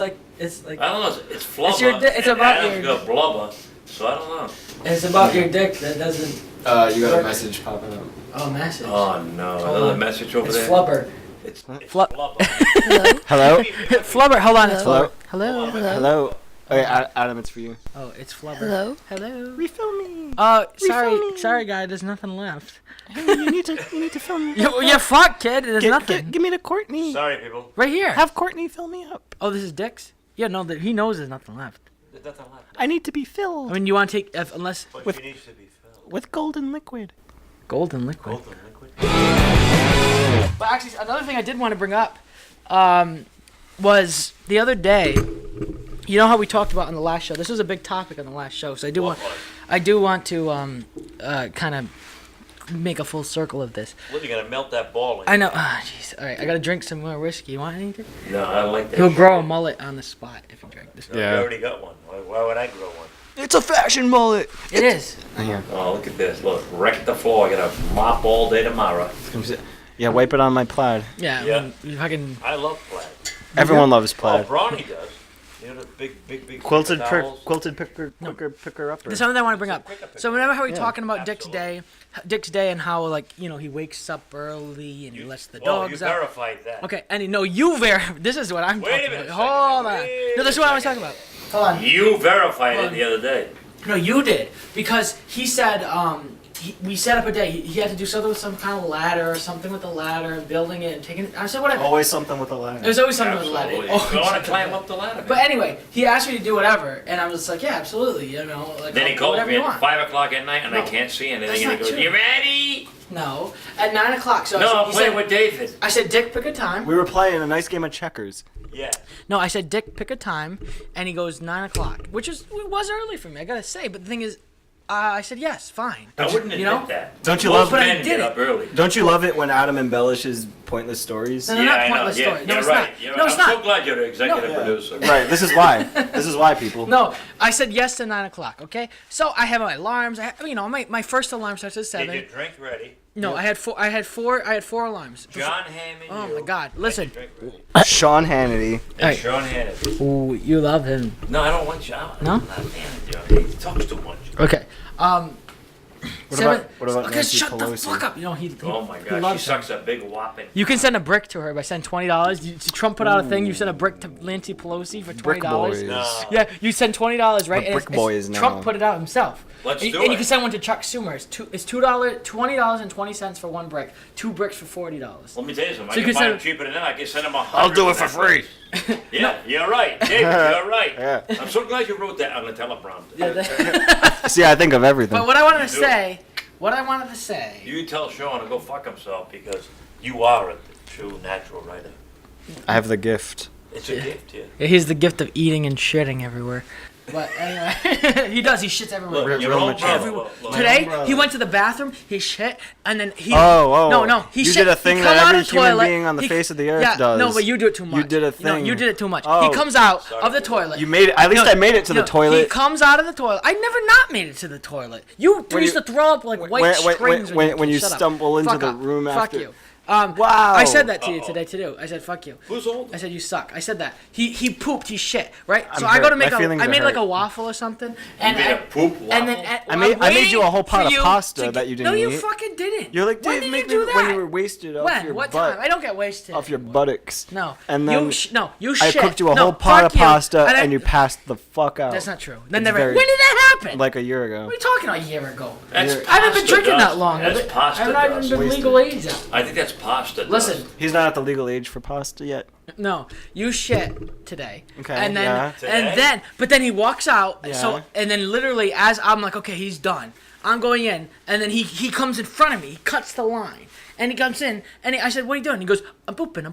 Speaker 2: like
Speaker 1: I don't know. It's flubber.
Speaker 2: It's your it's
Speaker 1: and
Speaker 2: about
Speaker 1: Adam's
Speaker 2: your
Speaker 1: got blubber, so I don't know.
Speaker 2: it's about your dick that doesn't.
Speaker 3: You got a message popping up.
Speaker 2: Oh, message.
Speaker 1: Oh no!
Speaker 2: Hold
Speaker 1: Another
Speaker 2: on.
Speaker 1: message over
Speaker 2: It's
Speaker 1: there.
Speaker 2: Flubber.
Speaker 1: It's
Speaker 2: Flu-
Speaker 1: blubber.
Speaker 3: Hello?
Speaker 2: Flubber. Hold on. It's
Speaker 3: Hello?
Speaker 2: Flubber. Hello.
Speaker 3: Hello? Okay, Adam, it's for you.
Speaker 2: Oh, it's Flubber.
Speaker 5: Hello?
Speaker 2: Hello.
Speaker 3: Refill me.
Speaker 2: Sorry, guy. There's nothing left.
Speaker 3: Hey, you need to fill me.
Speaker 2: You're fucked, kid. There's nothing.
Speaker 3: Give me the Courtney.
Speaker 1: Sorry, people.
Speaker 2: Right here.
Speaker 3: Have Courtney fill me up.
Speaker 2: Oh, this is Dick's. Yeah, no, he knows there's nothing left.
Speaker 1: There's nothing left.
Speaker 3: I need to be filled
Speaker 2: I mean, you want to take unless
Speaker 1: But
Speaker 3: With-
Speaker 1: she needs to be filled.
Speaker 3: with golden liquid.
Speaker 2: golden liquid.
Speaker 1: Golden liquid.
Speaker 2: But actually, another thing I did want to bring up was the other day. You know how we talked about on the last show. This was a big topic on the last show, so I do want to kind of make a full circle of this.
Speaker 1: What, you're gonna melt that ball in?
Speaker 2: I know. Jeez. All right, I gotta drink some more whiskey. You want anything?
Speaker 1: No, I don't like that.
Speaker 2: He'll
Speaker 1: shit.
Speaker 2: grow a mullet on the spot if you drink this.
Speaker 1: No, you already got one. Why would I grow one?
Speaker 3: It's a fashion mullet.
Speaker 2: It is.
Speaker 3: Yeah.
Speaker 1: Oh, look at this. Look, wreck the floor. I gotta mop all day tomorrow.
Speaker 3: Yeah, wipe it on my plaid.
Speaker 2: Yeah.
Speaker 1: Yeah.
Speaker 2: I mean, you fucking.
Speaker 1: I love plaid.
Speaker 3: Everyone loves
Speaker 1: Well,
Speaker 3: plaid.
Speaker 1: Brawny does. You know the big
Speaker 3: Quilted
Speaker 1: towels?
Speaker 3: picker upper.
Speaker 2: There's something I want to bring up.
Speaker 1: Quick up.
Speaker 2: So whenever how we're talking about
Speaker 1: Absolutely.
Speaker 2: Dick's day and how like he wakes up early and he lets the
Speaker 1: Well, you
Speaker 2: dogs out.
Speaker 1: verified that.
Speaker 2: Okay, and this is what I'm
Speaker 1: Wait a
Speaker 2: talking
Speaker 1: minute,
Speaker 2: about.
Speaker 1: second.
Speaker 2: Hold on.
Speaker 1: Wait
Speaker 2: No, this is what I was talking about. Hold on.
Speaker 1: You verified
Speaker 2: Hold
Speaker 1: it
Speaker 2: on.
Speaker 1: the other day.
Speaker 2: No, you did because he said we set up a day. He had to do something with some kind of ladder or something with the ladder and building it and taking it. I said whatever.
Speaker 3: Always something with a ladder.
Speaker 2: There's always something with the
Speaker 1: Absolutely.
Speaker 2: ladder.
Speaker 1: You
Speaker 2: Always
Speaker 1: want to
Speaker 2: something.
Speaker 1: climb up the ladder?
Speaker 2: But anyway, he asked me to do whatever, and I was like, yeah, absolutely. Like
Speaker 1: then he
Speaker 2: I'll do
Speaker 1: calls
Speaker 2: whatever
Speaker 1: me
Speaker 2: you
Speaker 1: at
Speaker 2: want.
Speaker 1: 5 o'clock at night, and I
Speaker 2: No,
Speaker 1: can't see
Speaker 2: that's
Speaker 1: anything. And he
Speaker 2: not
Speaker 1: goes,
Speaker 2: true.
Speaker 1: "You ready?"
Speaker 2: No, at 9 o'clock. So
Speaker 1: No,
Speaker 2: I
Speaker 1: I'm
Speaker 2: said,
Speaker 1: playing with David.
Speaker 2: I said, Dick, pick a time.
Speaker 3: We were playing a nice game of checkers.
Speaker 1: Yeah.
Speaker 2: No, I said, Dick, pick a time, and he goes 9 o'clock, which was early for me. I gotta say, but the thing is, I said yes, fine.
Speaker 1: I wouldn't admit
Speaker 2: You know?
Speaker 1: that.
Speaker 3: Don't you
Speaker 1: Most
Speaker 3: love-
Speaker 2: But I
Speaker 1: men
Speaker 2: did
Speaker 1: get
Speaker 2: it.
Speaker 1: up early.
Speaker 3: Don't you love it when Adam embellishes pointless stories?
Speaker 2: No, no,
Speaker 1: Yeah,
Speaker 2: not
Speaker 1: I know.
Speaker 2: pointless
Speaker 1: Yeah,
Speaker 2: story. No,
Speaker 1: you're
Speaker 2: it's
Speaker 1: right.
Speaker 2: not.
Speaker 1: You're
Speaker 2: No,
Speaker 1: right.
Speaker 2: it's
Speaker 1: I'm
Speaker 2: not.
Speaker 1: so glad you're the executive
Speaker 3: Yeah.
Speaker 1: producer.
Speaker 3: Right. This is why. This is why, people.
Speaker 2: No, I said yes to 9 o'clock. Okay, so I have my alarms. My first alarm starts at
Speaker 1: Get
Speaker 2: 7.
Speaker 1: your drink ready.
Speaker 2: No, I had four alarms.
Speaker 1: John Hammond.
Speaker 2: Oh
Speaker 1: you.
Speaker 2: my God!
Speaker 1: Get
Speaker 2: Listen.
Speaker 1: your drink ready.
Speaker 3: Sean Hannity.
Speaker 1: And
Speaker 2: Hey.
Speaker 1: Sean Hannity.
Speaker 2: Ooh, you love him.
Speaker 1: No, I don't want John.
Speaker 2: No?
Speaker 1: I'm not a fan of John. He talks too much.
Speaker 2: Okay.
Speaker 3: What about
Speaker 2: Okay,
Speaker 3: Nancy
Speaker 2: shut the
Speaker 3: Pelosi?
Speaker 2: fuck up. He
Speaker 1: Oh my
Speaker 2: he
Speaker 1: God, she
Speaker 2: loves him.
Speaker 1: sucks a big whopping.
Speaker 2: You can send a brick to her by sending $20. Trump put out a thing. You send a brick to Nancy Pelosi for $20.
Speaker 3: Brick boys.
Speaker 1: No.
Speaker 2: Yeah, you send $20, right?
Speaker 3: The
Speaker 2: And
Speaker 3: brick boys now.
Speaker 2: Trump put it out himself.
Speaker 1: Let's
Speaker 2: and,
Speaker 1: do
Speaker 2: and
Speaker 1: it.
Speaker 2: you can send one to Chuck Schumer. It's $20.20 for one brick. 2 bricks for $40.
Speaker 1: Let me tell you something.
Speaker 2: So you
Speaker 1: I can
Speaker 2: can
Speaker 1: buy
Speaker 2: send-
Speaker 1: them cheaper than that. I can send them 100.
Speaker 3: I'll do it for free.
Speaker 1: Yeah, you're right. David, you're right.
Speaker 3: Yeah.
Speaker 1: I'm so glad you wrote that on the teleprompter.
Speaker 2: Yeah, that-
Speaker 3: See, I think of everything.
Speaker 2: but what I wanted to
Speaker 1: You do.
Speaker 2: say,
Speaker 1: You tell Sean to go fuck himself because you are a true natural writer.
Speaker 3: I have the gift.
Speaker 1: It's a gift, yeah.
Speaker 2: Yeah, he's the gift of eating and shitting everywhere. But anyway, he does. He shits everywhere.
Speaker 1: Look, your
Speaker 3: real
Speaker 1: own
Speaker 3: mature.
Speaker 1: brother.
Speaker 2: Everywhere.
Speaker 1: Look,
Speaker 2: Today,
Speaker 3: brother.
Speaker 2: he went to the bathroom, he shit, and then he.
Speaker 3: Oh,
Speaker 2: No, he
Speaker 3: you
Speaker 2: shit.
Speaker 3: did a
Speaker 2: he
Speaker 3: thing
Speaker 2: come
Speaker 3: that
Speaker 2: out
Speaker 3: every
Speaker 2: of the
Speaker 3: human
Speaker 2: toilet,
Speaker 3: being on the
Speaker 2: he-
Speaker 3: face of the earth
Speaker 2: yeah,
Speaker 3: does.
Speaker 2: No, but you do it too much.
Speaker 3: You did a
Speaker 2: No,
Speaker 3: thing.
Speaker 2: you did it too much.
Speaker 3: Oh.
Speaker 2: He comes out
Speaker 1: Sorry.
Speaker 2: of the toilet.
Speaker 3: You made it. At least
Speaker 2: No,
Speaker 3: I made it to the
Speaker 2: no, He
Speaker 3: toilet.
Speaker 2: comes out of the toilet. I never not made it to the toilet. You
Speaker 3: When
Speaker 2: used
Speaker 3: you-
Speaker 2: to throw up like white strings
Speaker 3: when you
Speaker 2: shut up.
Speaker 3: stumble into
Speaker 2: Fuck
Speaker 3: the
Speaker 2: up.
Speaker 3: room
Speaker 2: Fuck
Speaker 3: after.
Speaker 2: you.
Speaker 3: Wow.
Speaker 2: I said that to you
Speaker 1: Uh-oh.
Speaker 2: today too. I said fuck you.
Speaker 1: Who's old?
Speaker 2: I said you suck. I said that. He pooped. He shit. Right. So
Speaker 3: I'm
Speaker 2: I go to
Speaker 3: hurt.
Speaker 2: make
Speaker 3: My feelings
Speaker 2: I
Speaker 3: are
Speaker 2: made like
Speaker 3: hurt.
Speaker 2: a waffle or something. And
Speaker 1: made
Speaker 2: I-
Speaker 1: a poop waffle?
Speaker 2: And then
Speaker 3: I made-
Speaker 2: I'm
Speaker 3: I made you a whole pot
Speaker 2: waiting
Speaker 3: of
Speaker 2: for you
Speaker 3: pasta
Speaker 2: to
Speaker 3: that
Speaker 2: get-
Speaker 3: you
Speaker 2: No,
Speaker 3: didn't
Speaker 2: you
Speaker 3: eat.
Speaker 2: fucking didn't.
Speaker 3: You're like,
Speaker 2: when
Speaker 3: Dave,
Speaker 2: did
Speaker 3: make
Speaker 2: you
Speaker 3: me
Speaker 2: do
Speaker 3: when
Speaker 2: that?
Speaker 3: you were wasted off
Speaker 2: When?
Speaker 3: your
Speaker 2: What
Speaker 3: butt,
Speaker 2: time? I don't get wasted.
Speaker 3: off your buttocks.
Speaker 2: No.
Speaker 3: And then
Speaker 2: you
Speaker 3: I
Speaker 2: shit.
Speaker 3: cooked you a
Speaker 2: No,
Speaker 3: whole pot of
Speaker 2: fuck you.
Speaker 3: pasta
Speaker 2: I-
Speaker 3: and you passed the fuck out.
Speaker 2: That's not true. Then
Speaker 3: It's
Speaker 2: never.
Speaker 3: very-
Speaker 2: When did that happen?
Speaker 3: Like a year ago.
Speaker 2: What are you talking about a year ago?
Speaker 1: That's
Speaker 3: You're-
Speaker 2: I haven't been
Speaker 1: pasta
Speaker 2: drinking
Speaker 1: dust.
Speaker 2: that long.
Speaker 1: That's pasta
Speaker 2: I've not even
Speaker 1: dust.
Speaker 2: been
Speaker 3: Wasted.
Speaker 2: legal age yet.
Speaker 1: I think that's pasta.
Speaker 2: Listen,
Speaker 1: dust.
Speaker 3: He's not at the legal age for pasta yet.
Speaker 2: no, you shit today.
Speaker 3: Okay,
Speaker 2: And then,
Speaker 3: yeah.
Speaker 1: Today?
Speaker 2: but then he walks out.
Speaker 3: Yeah.
Speaker 2: So, and then literally, as I'm like, okay, he's done. I'm going in, and then he comes in front of me. He cuts the line, and he comes in, and I said, "What are you doing?" He goes, "I'm pooping. I'm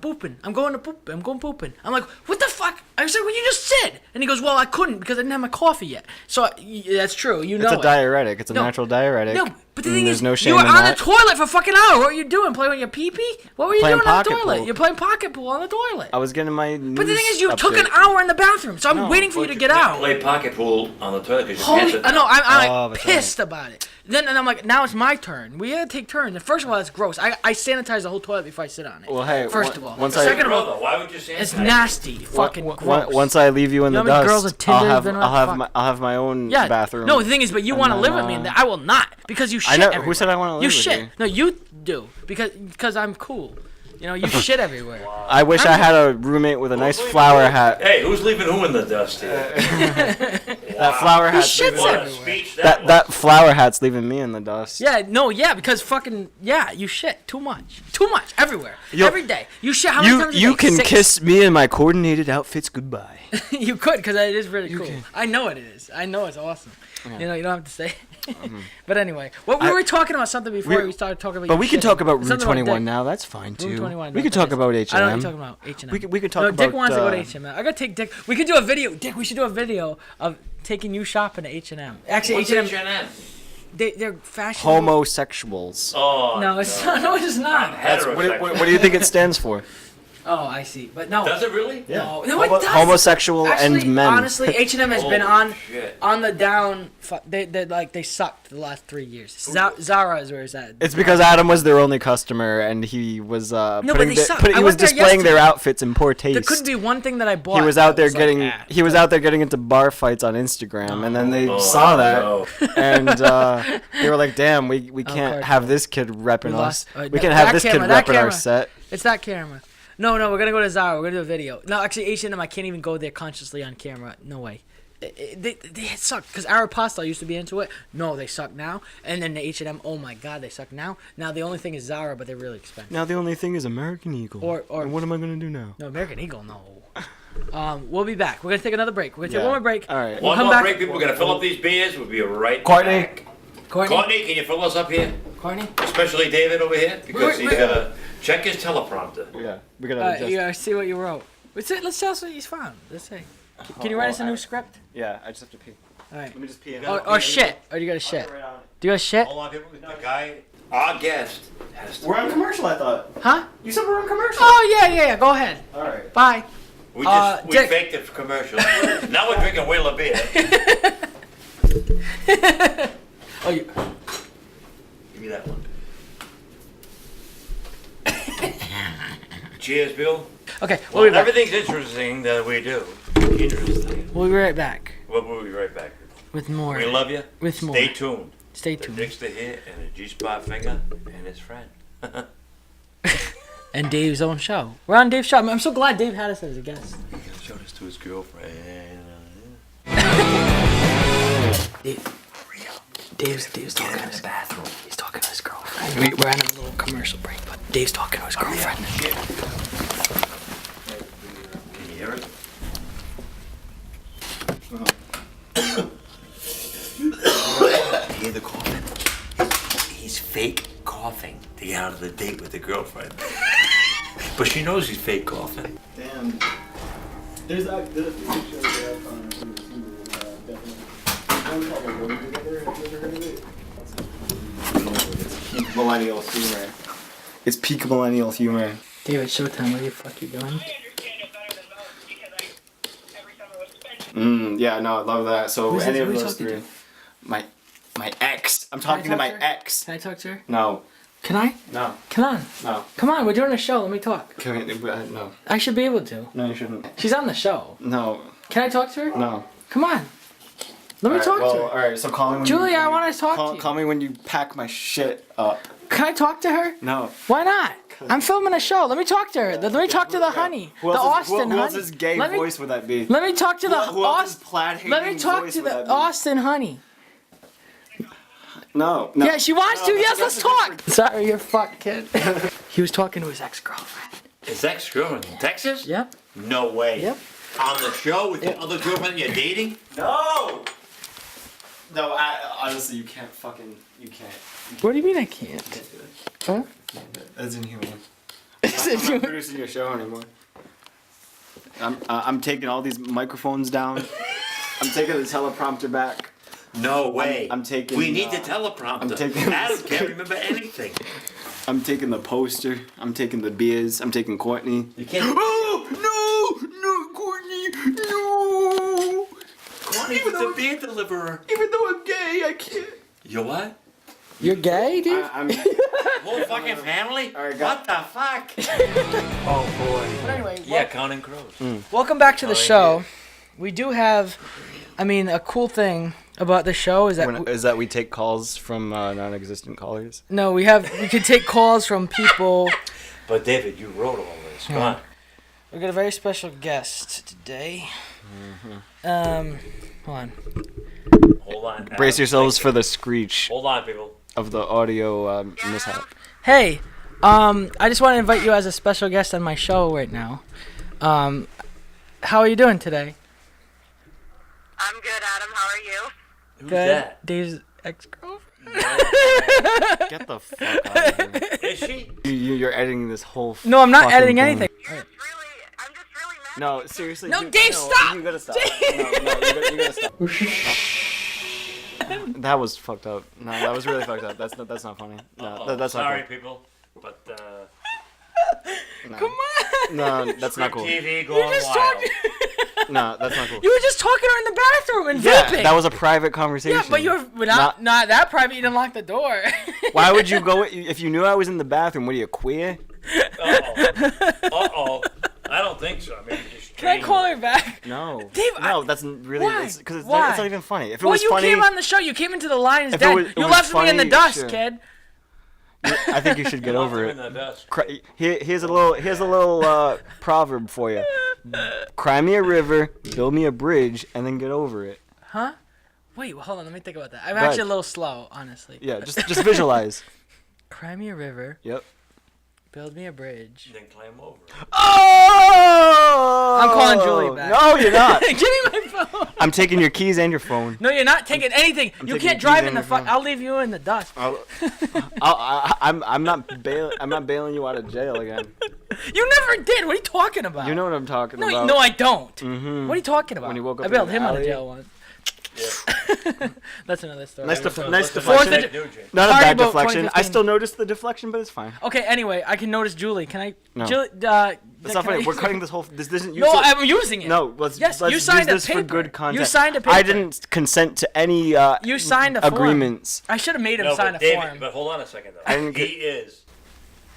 Speaker 2: going to poop. I'm going pooping." I'm like, "What the fuck?" I said, "Well, you just said." And he goes, "Well, I couldn't because I didn't have my coffee yet." So that's true. You know
Speaker 3: It's a
Speaker 2: it.
Speaker 3: diuretic. It's a
Speaker 2: No.
Speaker 3: natural diuretic.
Speaker 2: No, but the
Speaker 3: and
Speaker 2: thing
Speaker 3: there's
Speaker 2: is,
Speaker 3: no shame
Speaker 2: you were
Speaker 3: in
Speaker 2: on
Speaker 3: that.
Speaker 2: the toilet for a fucking hour. What were you doing? Playing with your pee-pee? What were you
Speaker 3: Playing
Speaker 2: doing on the
Speaker 3: pocket
Speaker 2: toilet?
Speaker 3: pool.
Speaker 2: You're playing pocket pool on the toilet.
Speaker 3: I was getting my.
Speaker 2: But the thing is, you took an hour in the bathroom, so I'm
Speaker 3: No,
Speaker 2: waiting for you
Speaker 1: But
Speaker 2: to get
Speaker 1: can't
Speaker 2: out.
Speaker 1: Play pocket pool on the toilet because your
Speaker 2: Holy,
Speaker 1: pants
Speaker 2: I
Speaker 1: are
Speaker 2: know, I'm
Speaker 3: Oh,
Speaker 2: like
Speaker 3: that's right.
Speaker 2: pissed about it. Then and I'm like, now it's my turn. We gotta take turns. And first of all, that's gross. I sanitize the whole toilet before I sit on it.
Speaker 3: Well, hey,
Speaker 2: First of all,
Speaker 3: once I-
Speaker 2: second of
Speaker 1: Brother,
Speaker 2: all,
Speaker 1: why would you say
Speaker 2: it's
Speaker 1: that?
Speaker 2: nasty, fucking gross.
Speaker 3: Once I leave you in
Speaker 2: You
Speaker 3: the
Speaker 2: know how many
Speaker 3: dust,
Speaker 2: girls at Tinder have been on? Fuck.
Speaker 3: I'll have my own
Speaker 2: Yeah,
Speaker 3: bathroom.
Speaker 2: no, the thing is, but you
Speaker 3: And
Speaker 2: want to
Speaker 3: then,
Speaker 2: live with me, and I will not because you shit
Speaker 3: I know.
Speaker 2: everywhere.
Speaker 3: Who said I want to live
Speaker 2: You
Speaker 3: with
Speaker 2: shit.
Speaker 3: you?
Speaker 2: No, you do because I'm cool. You know, you shit everywhere.
Speaker 3: I wish I had a roommate with a nice flower hat.
Speaker 1: Hey, who's leaving who in the dust here?
Speaker 3: That flower
Speaker 2: He
Speaker 3: hat.
Speaker 2: shits
Speaker 1: What a
Speaker 2: everywhere.
Speaker 1: speech
Speaker 3: That flower hat's leaving me in the dust.
Speaker 2: Yeah, no, yeah, because fucking you shit too much, everywhere,
Speaker 3: Yo,
Speaker 2: every day. You shit how many
Speaker 3: You
Speaker 2: times? a
Speaker 3: you
Speaker 2: day?
Speaker 3: can
Speaker 2: 6?
Speaker 3: kiss me in my coordinated outfits goodbye.
Speaker 2: You could, because it is really cool.
Speaker 3: can.
Speaker 2: I know it is. I know it's awesome. You know, you don't have to say. But anyway, what we were talking about something before we started talking about.
Speaker 3: But
Speaker 2: you
Speaker 3: we can
Speaker 2: shitting.
Speaker 3: talk about Route
Speaker 2: Something about
Speaker 3: 21
Speaker 2: Dick.
Speaker 3: now. That's fine too.
Speaker 2: Route 21.
Speaker 3: We can talk about H&M.
Speaker 2: I don't know what you're talking about H&M.
Speaker 3: We could talk
Speaker 2: no,
Speaker 3: about.
Speaker 2: Dick wants to go to H&M. I gotta take Dick. We could do a video. Dick, we should do a video of taking you shopping at H&M. Actually,
Speaker 1: What's
Speaker 2: H&M.
Speaker 1: H&M?
Speaker 2: They're fashion.
Speaker 3: Homosexuals.
Speaker 1: Oh,
Speaker 2: No, it's not. No, it's not.
Speaker 3: What do you think it stands for?
Speaker 2: Oh, I see. But no.
Speaker 1: Does it really?
Speaker 3: Yeah.
Speaker 2: No, it doesn't.
Speaker 3: Homosexual
Speaker 2: Actually,
Speaker 3: and men.
Speaker 2: honestly, H&M has been
Speaker 1: Shit.
Speaker 2: on the down. They sucked the last 3 years. Zara is where it's at.
Speaker 3: It's because Adam was their only customer, and he was
Speaker 2: but they suck. I
Speaker 3: he was
Speaker 2: went there
Speaker 3: displaying their
Speaker 2: yesterday.
Speaker 3: outfits in poor taste.
Speaker 2: There couldn't be one thing that I bought.
Speaker 3: He was out
Speaker 2: that
Speaker 3: there
Speaker 2: like,
Speaker 3: getting he was out there getting into bar fights on Instagram, and then they saw that,
Speaker 1: no.
Speaker 3: and they were like, "Damn, we can't have this kid repping us. We can't have this kid repping our set."
Speaker 2: It's that camera. No, we're gonna go to Zara. We're gonna do a video. No, actually, H&M, I can't even go there consciously on camera. No way. They suck because Aeropostale used to be into it. No, they suck now. And then the H&M, oh my God, they suck now. Now the only thing is Zara, but they're really expensive.
Speaker 3: Now the only thing is American Eagle.
Speaker 2: Or
Speaker 3: and what am I gonna do now?
Speaker 2: No, American Eagle, no. We'll be back. We're gonna take another break. We're gonna take one more break.
Speaker 3: All right.
Speaker 2: We'll
Speaker 1: One
Speaker 2: come
Speaker 1: more
Speaker 2: back.
Speaker 1: break, people. We're gonna fill up these beers. We'll be right
Speaker 3: Courtney.
Speaker 1: back.
Speaker 2: Courtney.
Speaker 1: Courtney, can you fill us up here?
Speaker 2: Courtney.
Speaker 1: Especially David over here, because
Speaker 2: Wait,
Speaker 1: he's gotta check his teleprompter.
Speaker 3: Yeah, we gotta adjust.
Speaker 2: You gotta see what you wrote. Let's tell us what he's found. Let's see. Can you write us a new script?
Speaker 3: Yeah, I just have to pee.
Speaker 2: All right.
Speaker 3: Let me just pee.
Speaker 2: Or shit. Or you gotta shit. Do you gotta shit?
Speaker 1: Hold on, people. The guy, our guest, has to.
Speaker 3: We're on commercial, I thought.
Speaker 2: Huh?
Speaker 3: You said we're on commercial.
Speaker 2: Oh yeah. Go ahead.
Speaker 3: All right.
Speaker 2: Bye.
Speaker 1: We
Speaker 2: Dick.
Speaker 1: faked the commercial. Now we're drinking Whale of beer.
Speaker 2: Oh, you.
Speaker 1: Give me that one. Cheers, Bill.
Speaker 2: Okay.
Speaker 1: Well,
Speaker 2: We'll be back.
Speaker 1: everything's interesting that we do. Interesting.
Speaker 2: We'll be right back
Speaker 1: We'll be right back.
Speaker 2: with more.
Speaker 1: We love you.
Speaker 2: With more.
Speaker 1: Stay tuned.
Speaker 2: Stay
Speaker 1: The
Speaker 2: tuned.
Speaker 1: Dicksta here and the G-spot finger and his friend.
Speaker 2: And Dave's own show. We're on Dave's show. I'm so glad Dave had us as a guest.
Speaker 1: He's gonna show this to his girlfriend.
Speaker 2: Dave's talking to his bathroom. He's talking to his girlfriend. We're on a little commercial break, but Dave's talking to his girlfriend.
Speaker 1: Can you hear it? Hear the coughing? He's fake coughing to get out of the date with the girlfriend. But she knows he's fake coughing.
Speaker 3: Damn. There's a few shows that I found It's peak millennial humor. It's peak millennial humor.
Speaker 2: Dave, it's showtime. What the fuck you doing?
Speaker 4: I understand it better than most because every summer was spent.
Speaker 3: Yeah, no, I love that. So
Speaker 2: Who's
Speaker 3: any
Speaker 2: this-
Speaker 3: of
Speaker 2: who you
Speaker 3: those
Speaker 2: talking
Speaker 3: three. My ex. I'm
Speaker 2: I
Speaker 3: talking to
Speaker 2: talk
Speaker 3: my
Speaker 2: to her?
Speaker 3: ex.
Speaker 2: Can I talk to her?
Speaker 3: No,
Speaker 2: Can I?
Speaker 3: no,
Speaker 2: Come on.
Speaker 3: no.
Speaker 2: Come on. We're doing a show. Let me talk.
Speaker 3: No,
Speaker 2: I should be able to.
Speaker 3: no, you shouldn't.
Speaker 2: She's on the show.
Speaker 3: No,
Speaker 2: Can I talk to her?
Speaker 3: no.
Speaker 2: Come on. Let me talk to her.
Speaker 3: All right. So call me when
Speaker 2: Julia,
Speaker 3: you,
Speaker 2: I want to talk to you.
Speaker 3: Call me when you pack my shit up.
Speaker 2: Can I talk to her?
Speaker 3: No.
Speaker 2: Why not? I'm filming a show. Let me talk to her. Let me talk to the honey.
Speaker 3: Who
Speaker 2: The
Speaker 3: else
Speaker 2: Austin
Speaker 3: who
Speaker 2: honey.
Speaker 3: else's gay
Speaker 2: Let me-
Speaker 3: voice would that be?
Speaker 2: Let me talk to the
Speaker 3: Who else's
Speaker 2: Austin.
Speaker 3: plaid-hating
Speaker 2: Let me talk
Speaker 3: voice
Speaker 2: to
Speaker 3: would that
Speaker 2: the
Speaker 3: be?
Speaker 2: Austin honey.
Speaker 3: No.
Speaker 2: Yeah, she wants to. Yes,
Speaker 3: that's
Speaker 2: let's
Speaker 3: a
Speaker 2: talk.
Speaker 3: different-
Speaker 2: Sorry, you're fucked, kid. He was talking to his ex-girlfriend.
Speaker 1: His ex-girlfriend in Texas?
Speaker 2: Yep.
Speaker 1: No way.
Speaker 2: Yep.
Speaker 1: On the show with the other girlfriend you're dating?
Speaker 3: No. No, honestly, you can't.
Speaker 2: What do you mean I can't? Huh?
Speaker 3: That's inhuman. I'm not producing your show anymore. I'm taking all these microphones down. I'm taking the teleprompter back.
Speaker 1: No way.
Speaker 3: I'm taking,
Speaker 1: We need the teleprompter.
Speaker 3: I'm taking-
Speaker 1: Adam can't remember anything.
Speaker 3: I'm taking the poster. I'm taking the beers. I'm taking Courtney.
Speaker 1: You can't.
Speaker 3: Oh no, Courtney, no!
Speaker 1: Courtney was the beer deliverer.
Speaker 3: Even though I'm gay, I can't.
Speaker 1: You what?
Speaker 2: You're gay, dude?
Speaker 3: I'm.
Speaker 1: Whole fucking family?
Speaker 3: All right,
Speaker 1: What the fuck?
Speaker 2: But anyway,
Speaker 1: Yeah, counting crows.
Speaker 2: welcome back to the
Speaker 1: Oh,
Speaker 2: show. We do have, a cool thing about the show is that
Speaker 3: Is that we take calls from non-existent callers?
Speaker 2: we can take calls from people.
Speaker 1: But David, you wrote all this. Come on.
Speaker 2: We got a very special guest today. Hold on.
Speaker 1: Hold on.
Speaker 3: Brace
Speaker 1: Adam,
Speaker 3: yourselves
Speaker 1: thank
Speaker 3: for
Speaker 1: you.
Speaker 3: the screech
Speaker 1: Hold on, people.
Speaker 3: of the audio mishap.
Speaker 2: Hey, I just want to invite you as a special guest on my show right now. How are you doing today?
Speaker 4: I'm good, Adam. How are you?
Speaker 1: Who's
Speaker 2: Good.
Speaker 1: that?
Speaker 2: Dave's ex-girlfriend.
Speaker 3: Get the fuck out of here.
Speaker 1: Is she?
Speaker 3: You're editing this whole.
Speaker 2: No, I'm not
Speaker 3: fucking
Speaker 2: editing
Speaker 3: thing.
Speaker 2: anything.
Speaker 4: I'm just really mad.
Speaker 3: No, seriously.
Speaker 2: No, Dave, stop!
Speaker 3: You gotta stop. You gotta stop. That was fucked up. No, that was really fucked up. That's not funny. No, that's not
Speaker 1: Sorry,
Speaker 3: cool.
Speaker 1: people. But,
Speaker 3: No.
Speaker 2: Come on.
Speaker 3: No, that's not cool.
Speaker 1: TV
Speaker 2: You
Speaker 1: going
Speaker 2: were just
Speaker 1: wild.
Speaker 2: talking.
Speaker 3: No, that's not cool.
Speaker 2: You were just talking to her in the bathroom and
Speaker 3: Yeah,
Speaker 2: vaping.
Speaker 3: that was a private conversation.
Speaker 2: Yeah, but you're not that private. You didn't lock the door.
Speaker 3: Why would you go if you knew I was in the bathroom? What are you, queer?
Speaker 1: Uh-oh. I don't think so. I mean, just
Speaker 2: Can I call her back?
Speaker 3: No.
Speaker 2: Dave,
Speaker 3: no, that's really
Speaker 2: why?
Speaker 3: because it's
Speaker 2: Why?
Speaker 3: not even funny. If it
Speaker 2: Well,
Speaker 3: was
Speaker 2: you
Speaker 3: funny,
Speaker 2: came on the show. You came into the Lion's
Speaker 3: If it
Speaker 2: Den.
Speaker 3: was- it
Speaker 2: You
Speaker 3: was
Speaker 2: left me in the
Speaker 3: funny,
Speaker 2: dust,
Speaker 3: sure.
Speaker 2: kid.
Speaker 3: I think you should get over
Speaker 1: in
Speaker 3: it.
Speaker 1: the dust.
Speaker 3: Here's a little proverb for you. Cry me a river, build me a bridge, and then get over it.
Speaker 2: Huh? Wait, hold on. Let me think about that. I'm
Speaker 3: Go ahead.
Speaker 2: actually a little slow, honestly.
Speaker 3: Yeah, just visualize.
Speaker 2: Cry me a river.
Speaker 3: Yep.
Speaker 2: Build me a bridge.
Speaker 1: Then climb over.
Speaker 3: Oh!
Speaker 2: I'm calling Julie back.
Speaker 3: No, you're not.
Speaker 2: Give me my phone.
Speaker 3: I'm taking your keys and your phone.
Speaker 2: No, you're not taking anything. You
Speaker 3: taking
Speaker 2: can't
Speaker 3: keys
Speaker 2: drive
Speaker 3: and
Speaker 2: in the
Speaker 3: your
Speaker 2: fuck.
Speaker 3: phone.
Speaker 2: I'll leave you in the dust.
Speaker 3: I'm not bailing you out of jail again.
Speaker 2: You never did. What are you talking about?
Speaker 3: You know what I'm talking
Speaker 2: No,
Speaker 3: about.
Speaker 2: no, I don't.
Speaker 3: Mm-hmm.
Speaker 2: What are you talking about?
Speaker 3: When you woke up
Speaker 2: I bailed
Speaker 3: in
Speaker 2: him
Speaker 3: the
Speaker 2: out of
Speaker 3: alley.
Speaker 2: jail once.
Speaker 1: Yeah.
Speaker 2: That's another story.
Speaker 3: Nice
Speaker 2: Fourth
Speaker 3: deflection.
Speaker 2: of-
Speaker 3: Not a
Speaker 2: Party
Speaker 3: bad
Speaker 2: boat
Speaker 3: deflection. I
Speaker 2: 2015.
Speaker 3: still noticed the deflection, but it's fine.
Speaker 2: Okay, anyway, I can notice Julie. Can I?
Speaker 3: No.
Speaker 2: Julie,
Speaker 3: That's not funny. We're cutting this whole. This isn't.
Speaker 2: No, I'm using it.
Speaker 3: No, let's
Speaker 2: Yes,
Speaker 3: let's
Speaker 2: you signed
Speaker 3: use this
Speaker 2: a
Speaker 3: for
Speaker 2: paper.
Speaker 3: good content.
Speaker 2: You signed a paper.
Speaker 3: I didn't consent to any
Speaker 2: You signed a form.
Speaker 3: agreements.
Speaker 2: I should have made him
Speaker 1: No,
Speaker 2: sign
Speaker 1: but
Speaker 2: a
Speaker 1: David,
Speaker 2: form.
Speaker 1: but hold on a second though.
Speaker 3: I didn't
Speaker 1: He
Speaker 3: get-
Speaker 1: is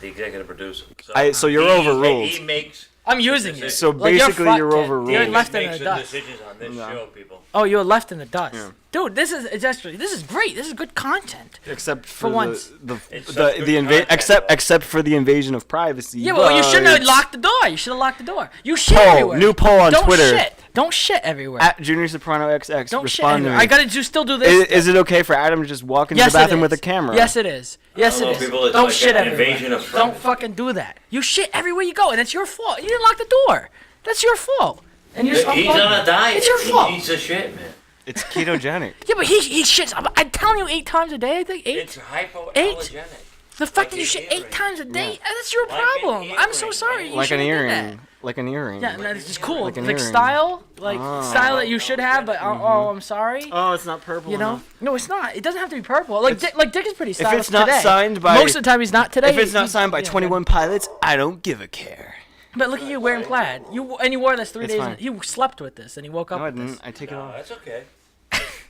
Speaker 1: the executive producer.
Speaker 3: So you're overruled.
Speaker 1: He makes.
Speaker 2: I'm using it.
Speaker 3: So
Speaker 2: Like, you're
Speaker 3: basically,
Speaker 2: fucked,
Speaker 3: you're
Speaker 2: kid.
Speaker 3: overruled.
Speaker 2: You're
Speaker 1: David
Speaker 2: left in
Speaker 1: makes
Speaker 2: the
Speaker 1: the
Speaker 2: dust.
Speaker 1: decisions on this
Speaker 3: No.
Speaker 1: show, people.
Speaker 2: Oh, you're left in the dust.
Speaker 3: Yeah.
Speaker 2: Dude, this is great. This is good content.
Speaker 3: Except
Speaker 2: For once.
Speaker 1: It's such good content,
Speaker 3: except for the invasion of privacy.
Speaker 2: Yeah, well, you shouldn't have
Speaker 3: but-
Speaker 2: locked the door. You should have locked the door. You shit
Speaker 3: Poll,
Speaker 2: everywhere.
Speaker 3: new poll on
Speaker 2: Don't
Speaker 3: Twitter.
Speaker 2: Shit. Don't shit everywhere.
Speaker 3: At Junior Soprano XX.
Speaker 2: Don't shit
Speaker 3: respond to
Speaker 2: everywhere.
Speaker 3: me.
Speaker 2: I gotta still do this.
Speaker 3: Is it okay for Adam to just walk into
Speaker 2: Yes,
Speaker 3: the bathroom
Speaker 2: it
Speaker 3: with
Speaker 2: is.
Speaker 3: a camera?
Speaker 2: Yes, it is. Yes, it
Speaker 1: Hello,
Speaker 2: is.
Speaker 1: people, it's
Speaker 2: Don't
Speaker 1: like
Speaker 2: shit
Speaker 1: an
Speaker 2: everywhere.
Speaker 1: invasion of
Speaker 2: Don't
Speaker 1: privacy.
Speaker 2: fucking do that. You shit everywhere you go, and it's your fault. You didn't lock the door. That's your fault. And you're
Speaker 1: He's on a diet.
Speaker 2: It's your fault.
Speaker 1: He eats a shit, man.
Speaker 3: It's ketogenic.
Speaker 2: Yeah, but he shits. I'm telling you 8 times a day. I think 8.
Speaker 1: It's hypoallergenic.
Speaker 2: The fact
Speaker 1: like
Speaker 2: that you
Speaker 1: an
Speaker 2: shit
Speaker 1: earring.
Speaker 2: 8 times a day, that's your
Speaker 1: Like an
Speaker 2: problem. I'm so
Speaker 1: earring,
Speaker 2: sorry.
Speaker 1: man.
Speaker 2: You
Speaker 3: Like an
Speaker 2: shouldn't do
Speaker 3: earring. Like an earring.
Speaker 2: that. Yeah, and it's just cool.
Speaker 3: Like
Speaker 2: Like,
Speaker 3: an earring.
Speaker 2: style,
Speaker 3: Ah.
Speaker 2: style that you should have. But oh, I'm sorry.
Speaker 3: Oh, it's not purple
Speaker 2: You know?
Speaker 3: enough.
Speaker 2: No, it's not. It doesn't have to be purple. Like Dick is pretty stylish
Speaker 3: it's not
Speaker 2: today.
Speaker 3: signed by-
Speaker 2: Most of the time he's not today.
Speaker 3: If it's not
Speaker 2: He's-
Speaker 3: signed by
Speaker 2: yeah,
Speaker 3: 21 Pilots, I don't give a care.
Speaker 2: But look at you wearing plaid. You wore this 3
Speaker 3: It's
Speaker 2: days.
Speaker 3: fine.
Speaker 2: You slept with this, and you woke up
Speaker 3: No, I
Speaker 2: with this.
Speaker 3: didn't. I take it
Speaker 1: No,
Speaker 3: off.
Speaker 1: that's okay.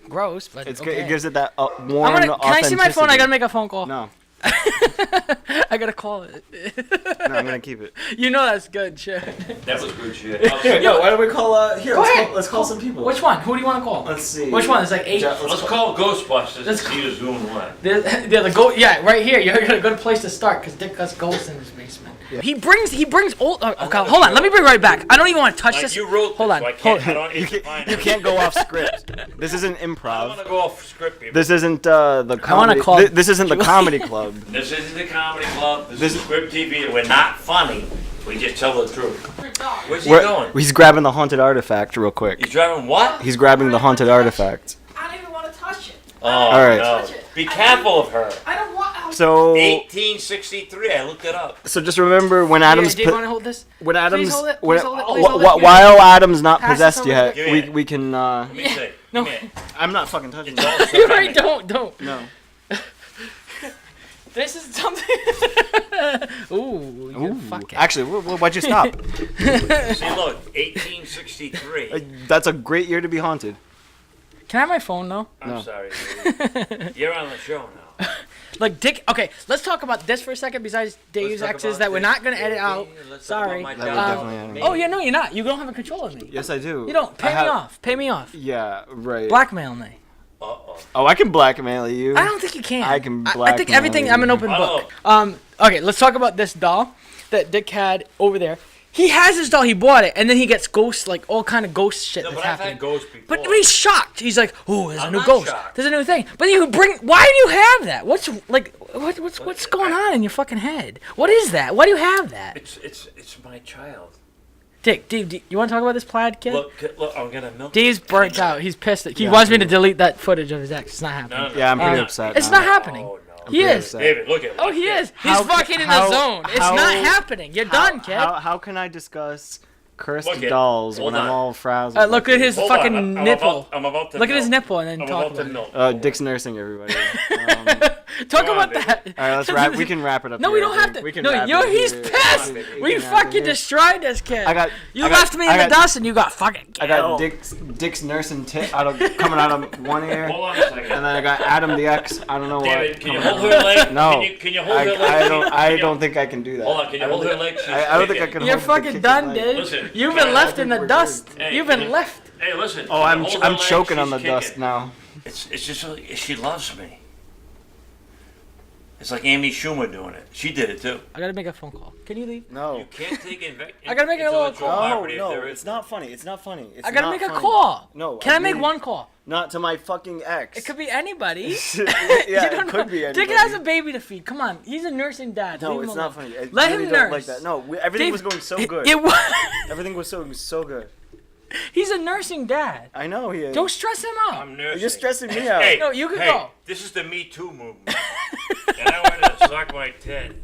Speaker 2: Gross, but
Speaker 3: It's
Speaker 2: okay.
Speaker 3: It gives it that warm
Speaker 2: I'm gonna, can I see my phone? I
Speaker 3: authenticity.
Speaker 2: gotta make a phone call.
Speaker 3: No,
Speaker 2: I gotta call it.
Speaker 3: no, I'm gonna keep it.
Speaker 2: You know that's good shit.
Speaker 1: That was good shit.
Speaker 3: No, why don't we call? Here,
Speaker 2: Go ahead.
Speaker 3: let's call some people.
Speaker 2: Which one? Who do you want to call?
Speaker 3: Let's see.
Speaker 2: Which one? It's like 8.
Speaker 1: Let's call Ghostbusters and
Speaker 2: Let's
Speaker 1: see who's doing what.
Speaker 2: The ghost. Yeah, right here. You're gonna good place to start because Dick has ghosts in his basement.
Speaker 3: Yeah.
Speaker 2: He brings old. Okay, hold on. Let me bring it right back. I don't even want to touch
Speaker 1: Like
Speaker 2: this.
Speaker 1: you wrote
Speaker 2: Hold
Speaker 1: this,
Speaker 2: on.
Speaker 1: so I can't. I don't even find
Speaker 3: You
Speaker 1: it.
Speaker 3: can't go off script. This isn't
Speaker 1: I don't want
Speaker 3: improv.
Speaker 1: to go off script, people.
Speaker 3: This isn't the
Speaker 2: wanna
Speaker 3: comedy.
Speaker 2: call
Speaker 3: This isn't the comedy club.
Speaker 1: This isn't the comedy club. This
Speaker 3: This-
Speaker 1: is Script TV. We're not funny. We just tell the truth. Where's he
Speaker 3: We're-
Speaker 1: going?
Speaker 3: He's grabbing the haunted artifact real quick.
Speaker 1: He's driving what?
Speaker 3: He's grabbing the haunted artifact.
Speaker 2: I don't even want to touch it.
Speaker 1: Oh,
Speaker 3: All right.
Speaker 1: no. Be careful of her.
Speaker 2: I don't want.
Speaker 3: So
Speaker 1: 1863. I looked it up.
Speaker 3: so just remember when Adam's
Speaker 2: Do you want to hold this?
Speaker 3: when Adam's
Speaker 2: hold it,
Speaker 3: when
Speaker 2: please hold it, please hold it.
Speaker 3: while Adam's not
Speaker 2: Pass this
Speaker 3: possessed
Speaker 2: over
Speaker 3: yet,
Speaker 1: here. Give me
Speaker 3: we can.
Speaker 1: Let me see.
Speaker 2: No.
Speaker 1: Come here.
Speaker 3: I'm not fucking touching
Speaker 1: It's all
Speaker 3: it.
Speaker 2: You're right.
Speaker 1: ceramic.
Speaker 2: Don't.
Speaker 3: No.
Speaker 2: This is something. Ooh.
Speaker 3: Ooh.
Speaker 2: Fuck it.
Speaker 3: Actually, why'd you stop?
Speaker 1: See, look, 1863.
Speaker 3: That's a great year to be haunted.
Speaker 2: Can I have my phone though?
Speaker 1: I'm
Speaker 3: No.
Speaker 1: sorry, dude. You're on the show now.
Speaker 2: Like Dick. Okay, let's talk about this for a second. Besides Dave's
Speaker 1: Let's talk
Speaker 2: exes
Speaker 1: about
Speaker 2: that we're
Speaker 1: Dick.
Speaker 2: not gonna edit out.
Speaker 1: Let's talk
Speaker 2: Sorry.
Speaker 1: about my
Speaker 3: That would
Speaker 1: dog.
Speaker 3: definitely end it.
Speaker 2: Oh yeah, no, you're not. You don't have a control of me.
Speaker 3: Yes, I do.
Speaker 2: You don't.
Speaker 3: I
Speaker 2: Pay me
Speaker 3: have-
Speaker 2: off. Pay me off.
Speaker 3: Yeah, right.
Speaker 2: Blackmail me.
Speaker 1: Uh-oh.
Speaker 3: Oh, I can blackmail you.
Speaker 2: I don't think you can.
Speaker 3: I can
Speaker 2: I think
Speaker 3: blackmail
Speaker 2: everything.
Speaker 3: you.
Speaker 2: I'm an open book. Okay, let's talk about this doll that Dick had over there. He has his doll. He bought it, and then he gets ghosts, like all kind of ghost shit
Speaker 1: No,
Speaker 2: that's
Speaker 1: but I've
Speaker 2: happening.
Speaker 1: had ghosts before.
Speaker 2: But he's shocked. He's like, "Oh, there's a
Speaker 1: I'm
Speaker 2: new
Speaker 1: not
Speaker 2: ghost.
Speaker 1: shocked.
Speaker 2: There's a new thing." But you bring. Why do you have that? What's like? What's going on in your fucking head? What is that? Why do you have that?
Speaker 1: It's my child.
Speaker 2: Dick, Dave, you want to talk about this plaid kid?
Speaker 1: Look, I'm gonna milk.
Speaker 2: Dave's burnt out. He's pissed. He
Speaker 3: Yeah,
Speaker 2: wants me to
Speaker 3: absolutely.
Speaker 2: delete that footage of his ex. It's not happening.
Speaker 1: No.
Speaker 3: Yeah, I'm pretty
Speaker 2: Uh,
Speaker 3: upset.
Speaker 2: It's
Speaker 3: now.
Speaker 2: not happening.
Speaker 1: Oh, no.
Speaker 2: He
Speaker 3: pretty
Speaker 2: is.
Speaker 3: upset.
Speaker 1: David, look at.
Speaker 2: Oh,
Speaker 1: watch
Speaker 2: he
Speaker 1: this.
Speaker 2: is. He's fucking in the zone. It's
Speaker 3: how-
Speaker 2: not happening. You're done, kid.
Speaker 3: How can I discuss cursed
Speaker 1: Look at-
Speaker 3: dolls
Speaker 1: hold
Speaker 3: when I'm
Speaker 1: on.
Speaker 3: all frazzled?
Speaker 2: Look at his
Speaker 1: Hold
Speaker 2: fucking
Speaker 1: on, I'm
Speaker 2: nipple.
Speaker 1: I'm about to
Speaker 2: Look at his
Speaker 1: milk.
Speaker 2: nipple and then
Speaker 1: I'm
Speaker 2: talk
Speaker 1: about to
Speaker 2: about it.
Speaker 1: milk.
Speaker 3: Dick's nursing everybody.
Speaker 2: Talk
Speaker 1: Come on,
Speaker 2: about
Speaker 1: baby.
Speaker 2: that.
Speaker 3: All right, let's wrap. We can wrap it up.
Speaker 2: No,
Speaker 3: here,
Speaker 2: we don't
Speaker 3: I
Speaker 2: have
Speaker 3: think.
Speaker 2: to.
Speaker 3: We can
Speaker 2: No,
Speaker 3: wrap
Speaker 2: you're.
Speaker 3: it
Speaker 2: He's
Speaker 3: here.
Speaker 2: pissed. We fucking destroyed this kid. You left me in the dust, and you got fucking
Speaker 3: I
Speaker 2: killed.
Speaker 3: got Dick's nursing tit coming out of one ear,
Speaker 1: Hold on a second.
Speaker 3: and then I got Adam the X. I don't know
Speaker 1: David,
Speaker 3: what.
Speaker 1: can you hold her leg?
Speaker 3: No.
Speaker 1: Can you hold her leg?
Speaker 3: I don't think I can do that.
Speaker 1: Hold on, can you hold her leg?
Speaker 3: I don't think I can.
Speaker 2: You're
Speaker 3: hold
Speaker 2: fucking done,
Speaker 3: leg.
Speaker 2: dude.
Speaker 1: Listen,
Speaker 2: You've been left in the
Speaker 3: we're
Speaker 2: dust.
Speaker 1: Hey,
Speaker 2: You've
Speaker 1: can
Speaker 2: been
Speaker 1: you-
Speaker 2: left.
Speaker 1: Hey, listen.
Speaker 3: Oh,
Speaker 1: can you hold her
Speaker 3: I'm
Speaker 1: leg?
Speaker 3: choking on the
Speaker 1: She's
Speaker 3: dust
Speaker 1: kicking.
Speaker 3: now.
Speaker 1: It's just she loves me. It's like Amy Schumer doing it. She did it too.
Speaker 2: I gotta make a phone call. Can you leave?
Speaker 3: No.
Speaker 1: You can't take
Speaker 2: I gotta make a little
Speaker 1: intellectual
Speaker 2: call.
Speaker 1: property if
Speaker 3: No,
Speaker 1: there
Speaker 3: it's
Speaker 1: is.
Speaker 3: not funny. It's not funny. It's
Speaker 2: I gotta
Speaker 3: not
Speaker 2: make a
Speaker 3: funny.
Speaker 2: call.
Speaker 3: No.
Speaker 2: Can I make
Speaker 3: really-
Speaker 2: one call?
Speaker 3: Not to my fucking ex.
Speaker 2: It could be anybody.
Speaker 3: Yeah,
Speaker 2: You
Speaker 3: it
Speaker 2: don't
Speaker 3: could
Speaker 2: know.
Speaker 3: be
Speaker 2: Dick
Speaker 3: anybody.
Speaker 2: has a baby to feed. Come on, he's a nursing dad.
Speaker 3: No,
Speaker 2: Leave him
Speaker 3: it's not
Speaker 2: alone.
Speaker 3: funny. I
Speaker 2: Let
Speaker 3: really
Speaker 2: him
Speaker 3: don't
Speaker 2: nurse.
Speaker 3: like that. No, everything
Speaker 2: Dave,
Speaker 3: was going so good.
Speaker 2: It was.
Speaker 3: Everything was so good.
Speaker 2: He's a nursing dad.
Speaker 3: I know he is.
Speaker 2: Don't stress him out.
Speaker 1: I'm nursing.
Speaker 3: You're stressing me out.
Speaker 1: Hey,
Speaker 2: No, you can
Speaker 1: hey,
Speaker 2: go.
Speaker 1: This is the Me Too movement. And I want to suck my tit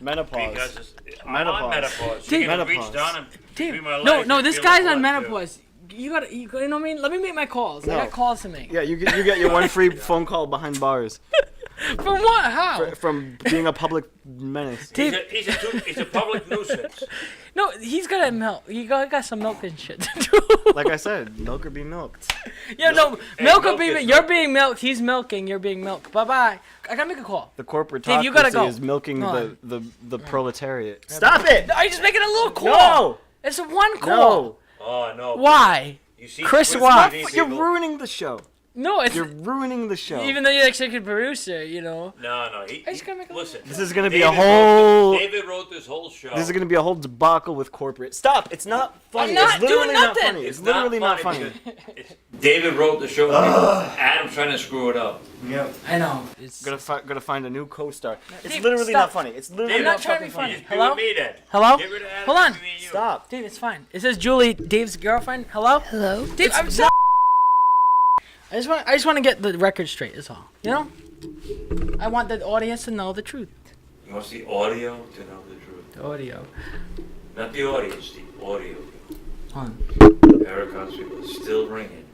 Speaker 3: Menopause.
Speaker 1: because I'm
Speaker 3: Menopause.
Speaker 1: on menopause.
Speaker 2: Dave-
Speaker 1: You can reach
Speaker 3: Menopause.
Speaker 1: down and
Speaker 2: Dave,
Speaker 1: between my legs
Speaker 2: no,
Speaker 1: and
Speaker 2: this
Speaker 1: feel
Speaker 2: guy's
Speaker 1: the
Speaker 2: on
Speaker 1: blood, too.
Speaker 2: menopause. You know what I mean? Let me make my calls. I
Speaker 3: No.
Speaker 2: got calls to make.
Speaker 3: Yeah, you get your one free phone call behind bars
Speaker 2: From what? How?
Speaker 3: from being a public menace.
Speaker 2: Dave,
Speaker 1: He's a public nuisance.
Speaker 2: no, he's got milk. He got some milk and shit to do.
Speaker 3: Like I said, milk or be milked.
Speaker 2: Yeah, no,
Speaker 1: Hey,
Speaker 2: milk will
Speaker 1: milk
Speaker 2: be.
Speaker 1: is
Speaker 2: You're
Speaker 1: milk.
Speaker 2: being milked. He's milking. You're being milked. Bye bye. I gotta make a call.
Speaker 3: The corporate
Speaker 2: Dave, you gotta go.
Speaker 3: is milking
Speaker 2: Come on.
Speaker 3: the proletariat. Stop it!
Speaker 2: Are you just making a little call?
Speaker 3: No!
Speaker 2: It's a one call.
Speaker 3: No!
Speaker 1: Oh no.
Speaker 2: Why?
Speaker 1: You see,
Speaker 2: Chris
Speaker 1: Twitch
Speaker 2: Watt.
Speaker 1: TV
Speaker 3: You're
Speaker 1: people-
Speaker 3: ruining the show.
Speaker 2: No, it's
Speaker 3: You're ruining the show.
Speaker 2: even though you're the executive producer, you know.
Speaker 1: No.
Speaker 2: I just gotta make a
Speaker 1: Listen.
Speaker 3: This is gonna be
Speaker 1: David
Speaker 3: a whole.
Speaker 1: David wrote this whole show.
Speaker 3: This is gonna be a whole debacle with corporate. Stop! It's not funny.
Speaker 2: I'm not
Speaker 3: it's literally
Speaker 2: doing
Speaker 3: not
Speaker 2: nothing.
Speaker 3: funny. It's literally not funny.
Speaker 1: because David wrote the show. Adam's trying to screw it up.
Speaker 3: Yeah.
Speaker 2: I know. It's.
Speaker 3: Gonna find a new co-star. It's
Speaker 2: Dave,
Speaker 3: literally
Speaker 2: stop.
Speaker 3: not funny. It's literally
Speaker 1: David,
Speaker 2: not
Speaker 3: not
Speaker 2: trying to
Speaker 3: fucking
Speaker 2: be
Speaker 3: funny.
Speaker 2: funny.
Speaker 1: Just
Speaker 2: Hello?
Speaker 1: do it me then.
Speaker 2: Hello?
Speaker 1: Get rid of Adam,
Speaker 2: Hold on.
Speaker 1: it's me and you.
Speaker 3: Stop.
Speaker 2: Dave, it's fine. It says Julie, Dave's girlfriend. Hello?
Speaker 5: Hello?
Speaker 2: Dave, I'm sorry. I just want to get the record straight. That's all. You know? I want the audience to know the truth.
Speaker 1: You want the audio to know the truth.
Speaker 2: The audio.
Speaker 1: Not the audience, the audio.
Speaker 2: On.
Speaker 1: Erica's people is still ringing.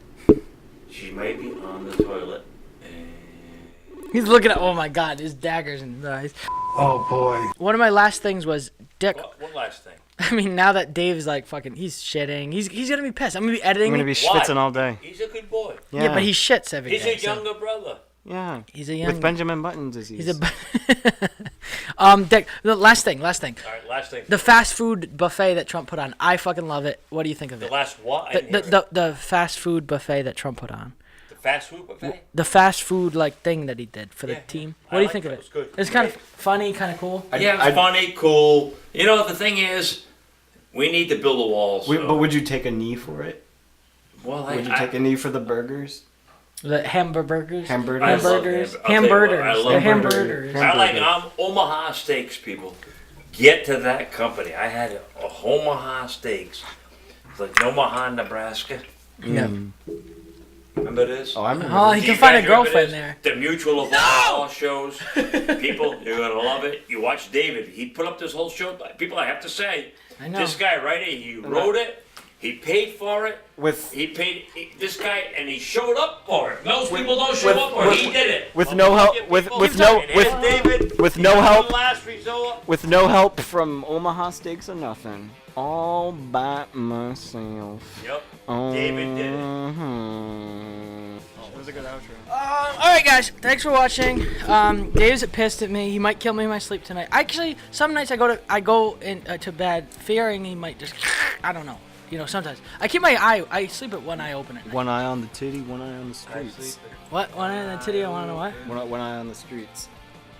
Speaker 1: She may be on the toilet. And
Speaker 2: He's looking at. Oh my God! There's daggers in his eyes.
Speaker 6: Oh boy.
Speaker 2: One of my last things was Dick.
Speaker 1: what last thing?
Speaker 2: I mean, now that Dave's like fucking, he's shitting. He's gonna be pissed. I'm gonna be editing.
Speaker 3: I'm gonna be
Speaker 1: Why?
Speaker 3: schwitzing all day.
Speaker 1: He's a good boy.
Speaker 2: yeah, but he shits every
Speaker 1: He's
Speaker 2: day.
Speaker 1: a
Speaker 2: so-
Speaker 1: younger brother.
Speaker 3: Yeah.
Speaker 2: He's a young.
Speaker 3: With Benjamin Button disease.
Speaker 2: He's a. Dick. The last thing.
Speaker 1: All right, last thing.
Speaker 2: The fast food buffet that Trump put on. I fucking love it. What do you think of
Speaker 1: The
Speaker 2: it?
Speaker 1: last what? I didn't hear it.
Speaker 2: The fast food buffet that Trump put on.
Speaker 1: The fast food buffet?
Speaker 2: The fast food like thing that he did for the
Speaker 1: Yeah,
Speaker 2: team.
Speaker 1: I
Speaker 2: What do you
Speaker 1: like
Speaker 2: think
Speaker 1: that.
Speaker 2: of
Speaker 1: It
Speaker 2: it?
Speaker 1: was good.
Speaker 2: It's kind of
Speaker 1: Great.
Speaker 2: funny, kind of cool.
Speaker 1: Yeah, it's funny, cool. You know, the thing is, we need to build a wall. So.
Speaker 3: But would you take a knee for it?
Speaker 1: well,
Speaker 3: Would you take a knee for the burgers?
Speaker 2: The hamburgers.
Speaker 3: Hamburgers?
Speaker 1: I love
Speaker 2: Hamburgers.
Speaker 1: ham- I'll tell you what, I
Speaker 2: Hamburgers.
Speaker 1: love
Speaker 2: They're
Speaker 3: hamburger.
Speaker 2: hamburgers.
Speaker 3: Ham-
Speaker 1: I like
Speaker 3: Hamburger.
Speaker 1: Omaha Steaks, people. Get to that company. I had a Omaha Steaks. It's like in Omaha, Nebraska.
Speaker 2: Yeah.
Speaker 1: Remember this?
Speaker 3: Oh, I remember.
Speaker 2: Oh,
Speaker 3: this.
Speaker 2: he
Speaker 1: Do
Speaker 2: can
Speaker 1: you
Speaker 2: find a
Speaker 1: guys remember
Speaker 2: girlfriend
Speaker 1: this?
Speaker 2: there.
Speaker 1: The Mutual of Omaha shows. People, you're gonna love it. You watch David. He put up this whole show. People, I have to say,
Speaker 2: I know.
Speaker 1: this guy right here, he wrote it. He paid for it.
Speaker 3: With
Speaker 1: He paid this guy, and he showed up for it. Most people don't show
Speaker 3: with-
Speaker 1: up for it.
Speaker 3: with-
Speaker 1: He did it.
Speaker 3: with no help- with no-
Speaker 1: And
Speaker 3: with-
Speaker 1: David,
Speaker 3: with
Speaker 1: he
Speaker 3: no
Speaker 1: was
Speaker 3: help-
Speaker 1: the last resort.
Speaker 3: with no help from Omaha Steaks or nothing. All by myself.
Speaker 1: Yep. David did it.
Speaker 3: It was a good outro.
Speaker 2: All right, guys. Thanks for watching. Dave's pissed at me. He might kill me in my sleep tonight. Actually, some nights I go to bed fearing he might just. I don't know. You know, sometimes I keep my eye. I sleep with one eye open at night.
Speaker 3: One eye on the titty, one eye on the streets.
Speaker 2: What? One eye on the titty. I want to know what?
Speaker 3: One eye on the streets.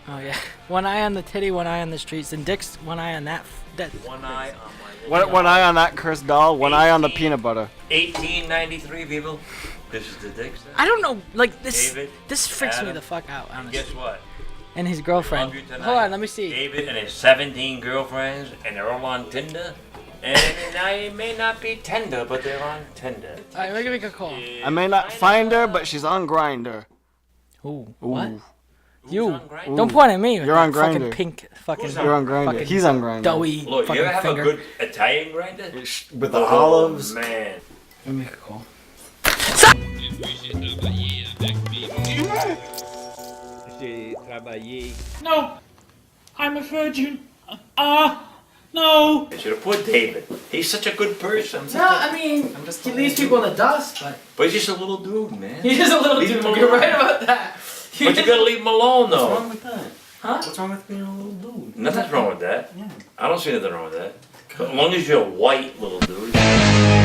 Speaker 2: Oh yeah. One eye on the titty. One eye on the streets. And Dick's one eye on that.
Speaker 1: One eye on my.
Speaker 3: One eye on that cursed doll, one eye on the peanut butter.
Speaker 1: 1893, people. This is the Dicksta.
Speaker 2: I don't know. Like this.
Speaker 1: David,
Speaker 2: This freaks me
Speaker 1: Adam,
Speaker 2: the fuck out.
Speaker 1: And
Speaker 2: Honestly.
Speaker 1: guess what?
Speaker 2: And his girlfriend.
Speaker 1: Love you tonight.
Speaker 2: Hold on. Let me see.
Speaker 1: David and his 17 girlfriends, and they're all on Tinder. And I may not be tender, but they're on Tinder.
Speaker 2: All right. Let me make a call.
Speaker 3: I may not find her, but she's on Grindr.
Speaker 2: Ooh. What?
Speaker 3: Ooh.
Speaker 2: You.
Speaker 1: on Grindr?
Speaker 2: Don't point at me. with
Speaker 3: You're
Speaker 2: that
Speaker 3: on
Speaker 2: fucking
Speaker 3: Grindr.
Speaker 2: pink fucking.
Speaker 1: Who's on-
Speaker 3: You're on Grindr.
Speaker 2: Fucking
Speaker 3: He's on Grindr.
Speaker 2: Doughy
Speaker 1: Look, you
Speaker 2: fucking
Speaker 1: ever have
Speaker 2: finger.
Speaker 1: a good Italian grinder?
Speaker 3: With the olives.
Speaker 1: Oh, man.
Speaker 2: Let me make a call.
Speaker 7: If we
Speaker 5: No, I'm a virgin. No.
Speaker 1: You should have put David. He's such a good person.
Speaker 2: No, I mean, he leaves people in the dust,
Speaker 1: But he's just a little dude, man.
Speaker 2: he's just a little
Speaker 1: Leave
Speaker 2: dude.
Speaker 1: him
Speaker 2: You're
Speaker 1: alone.
Speaker 2: right about that.
Speaker 1: But you gotta leave him alone, though.
Speaker 3: What's wrong with that?
Speaker 2: Huh?
Speaker 3: What's wrong with being a little dude?
Speaker 1: Nothing's wrong with that.
Speaker 3: Yeah.
Speaker 1: I don't see nothing wrong with that. As long as you're a white little dude.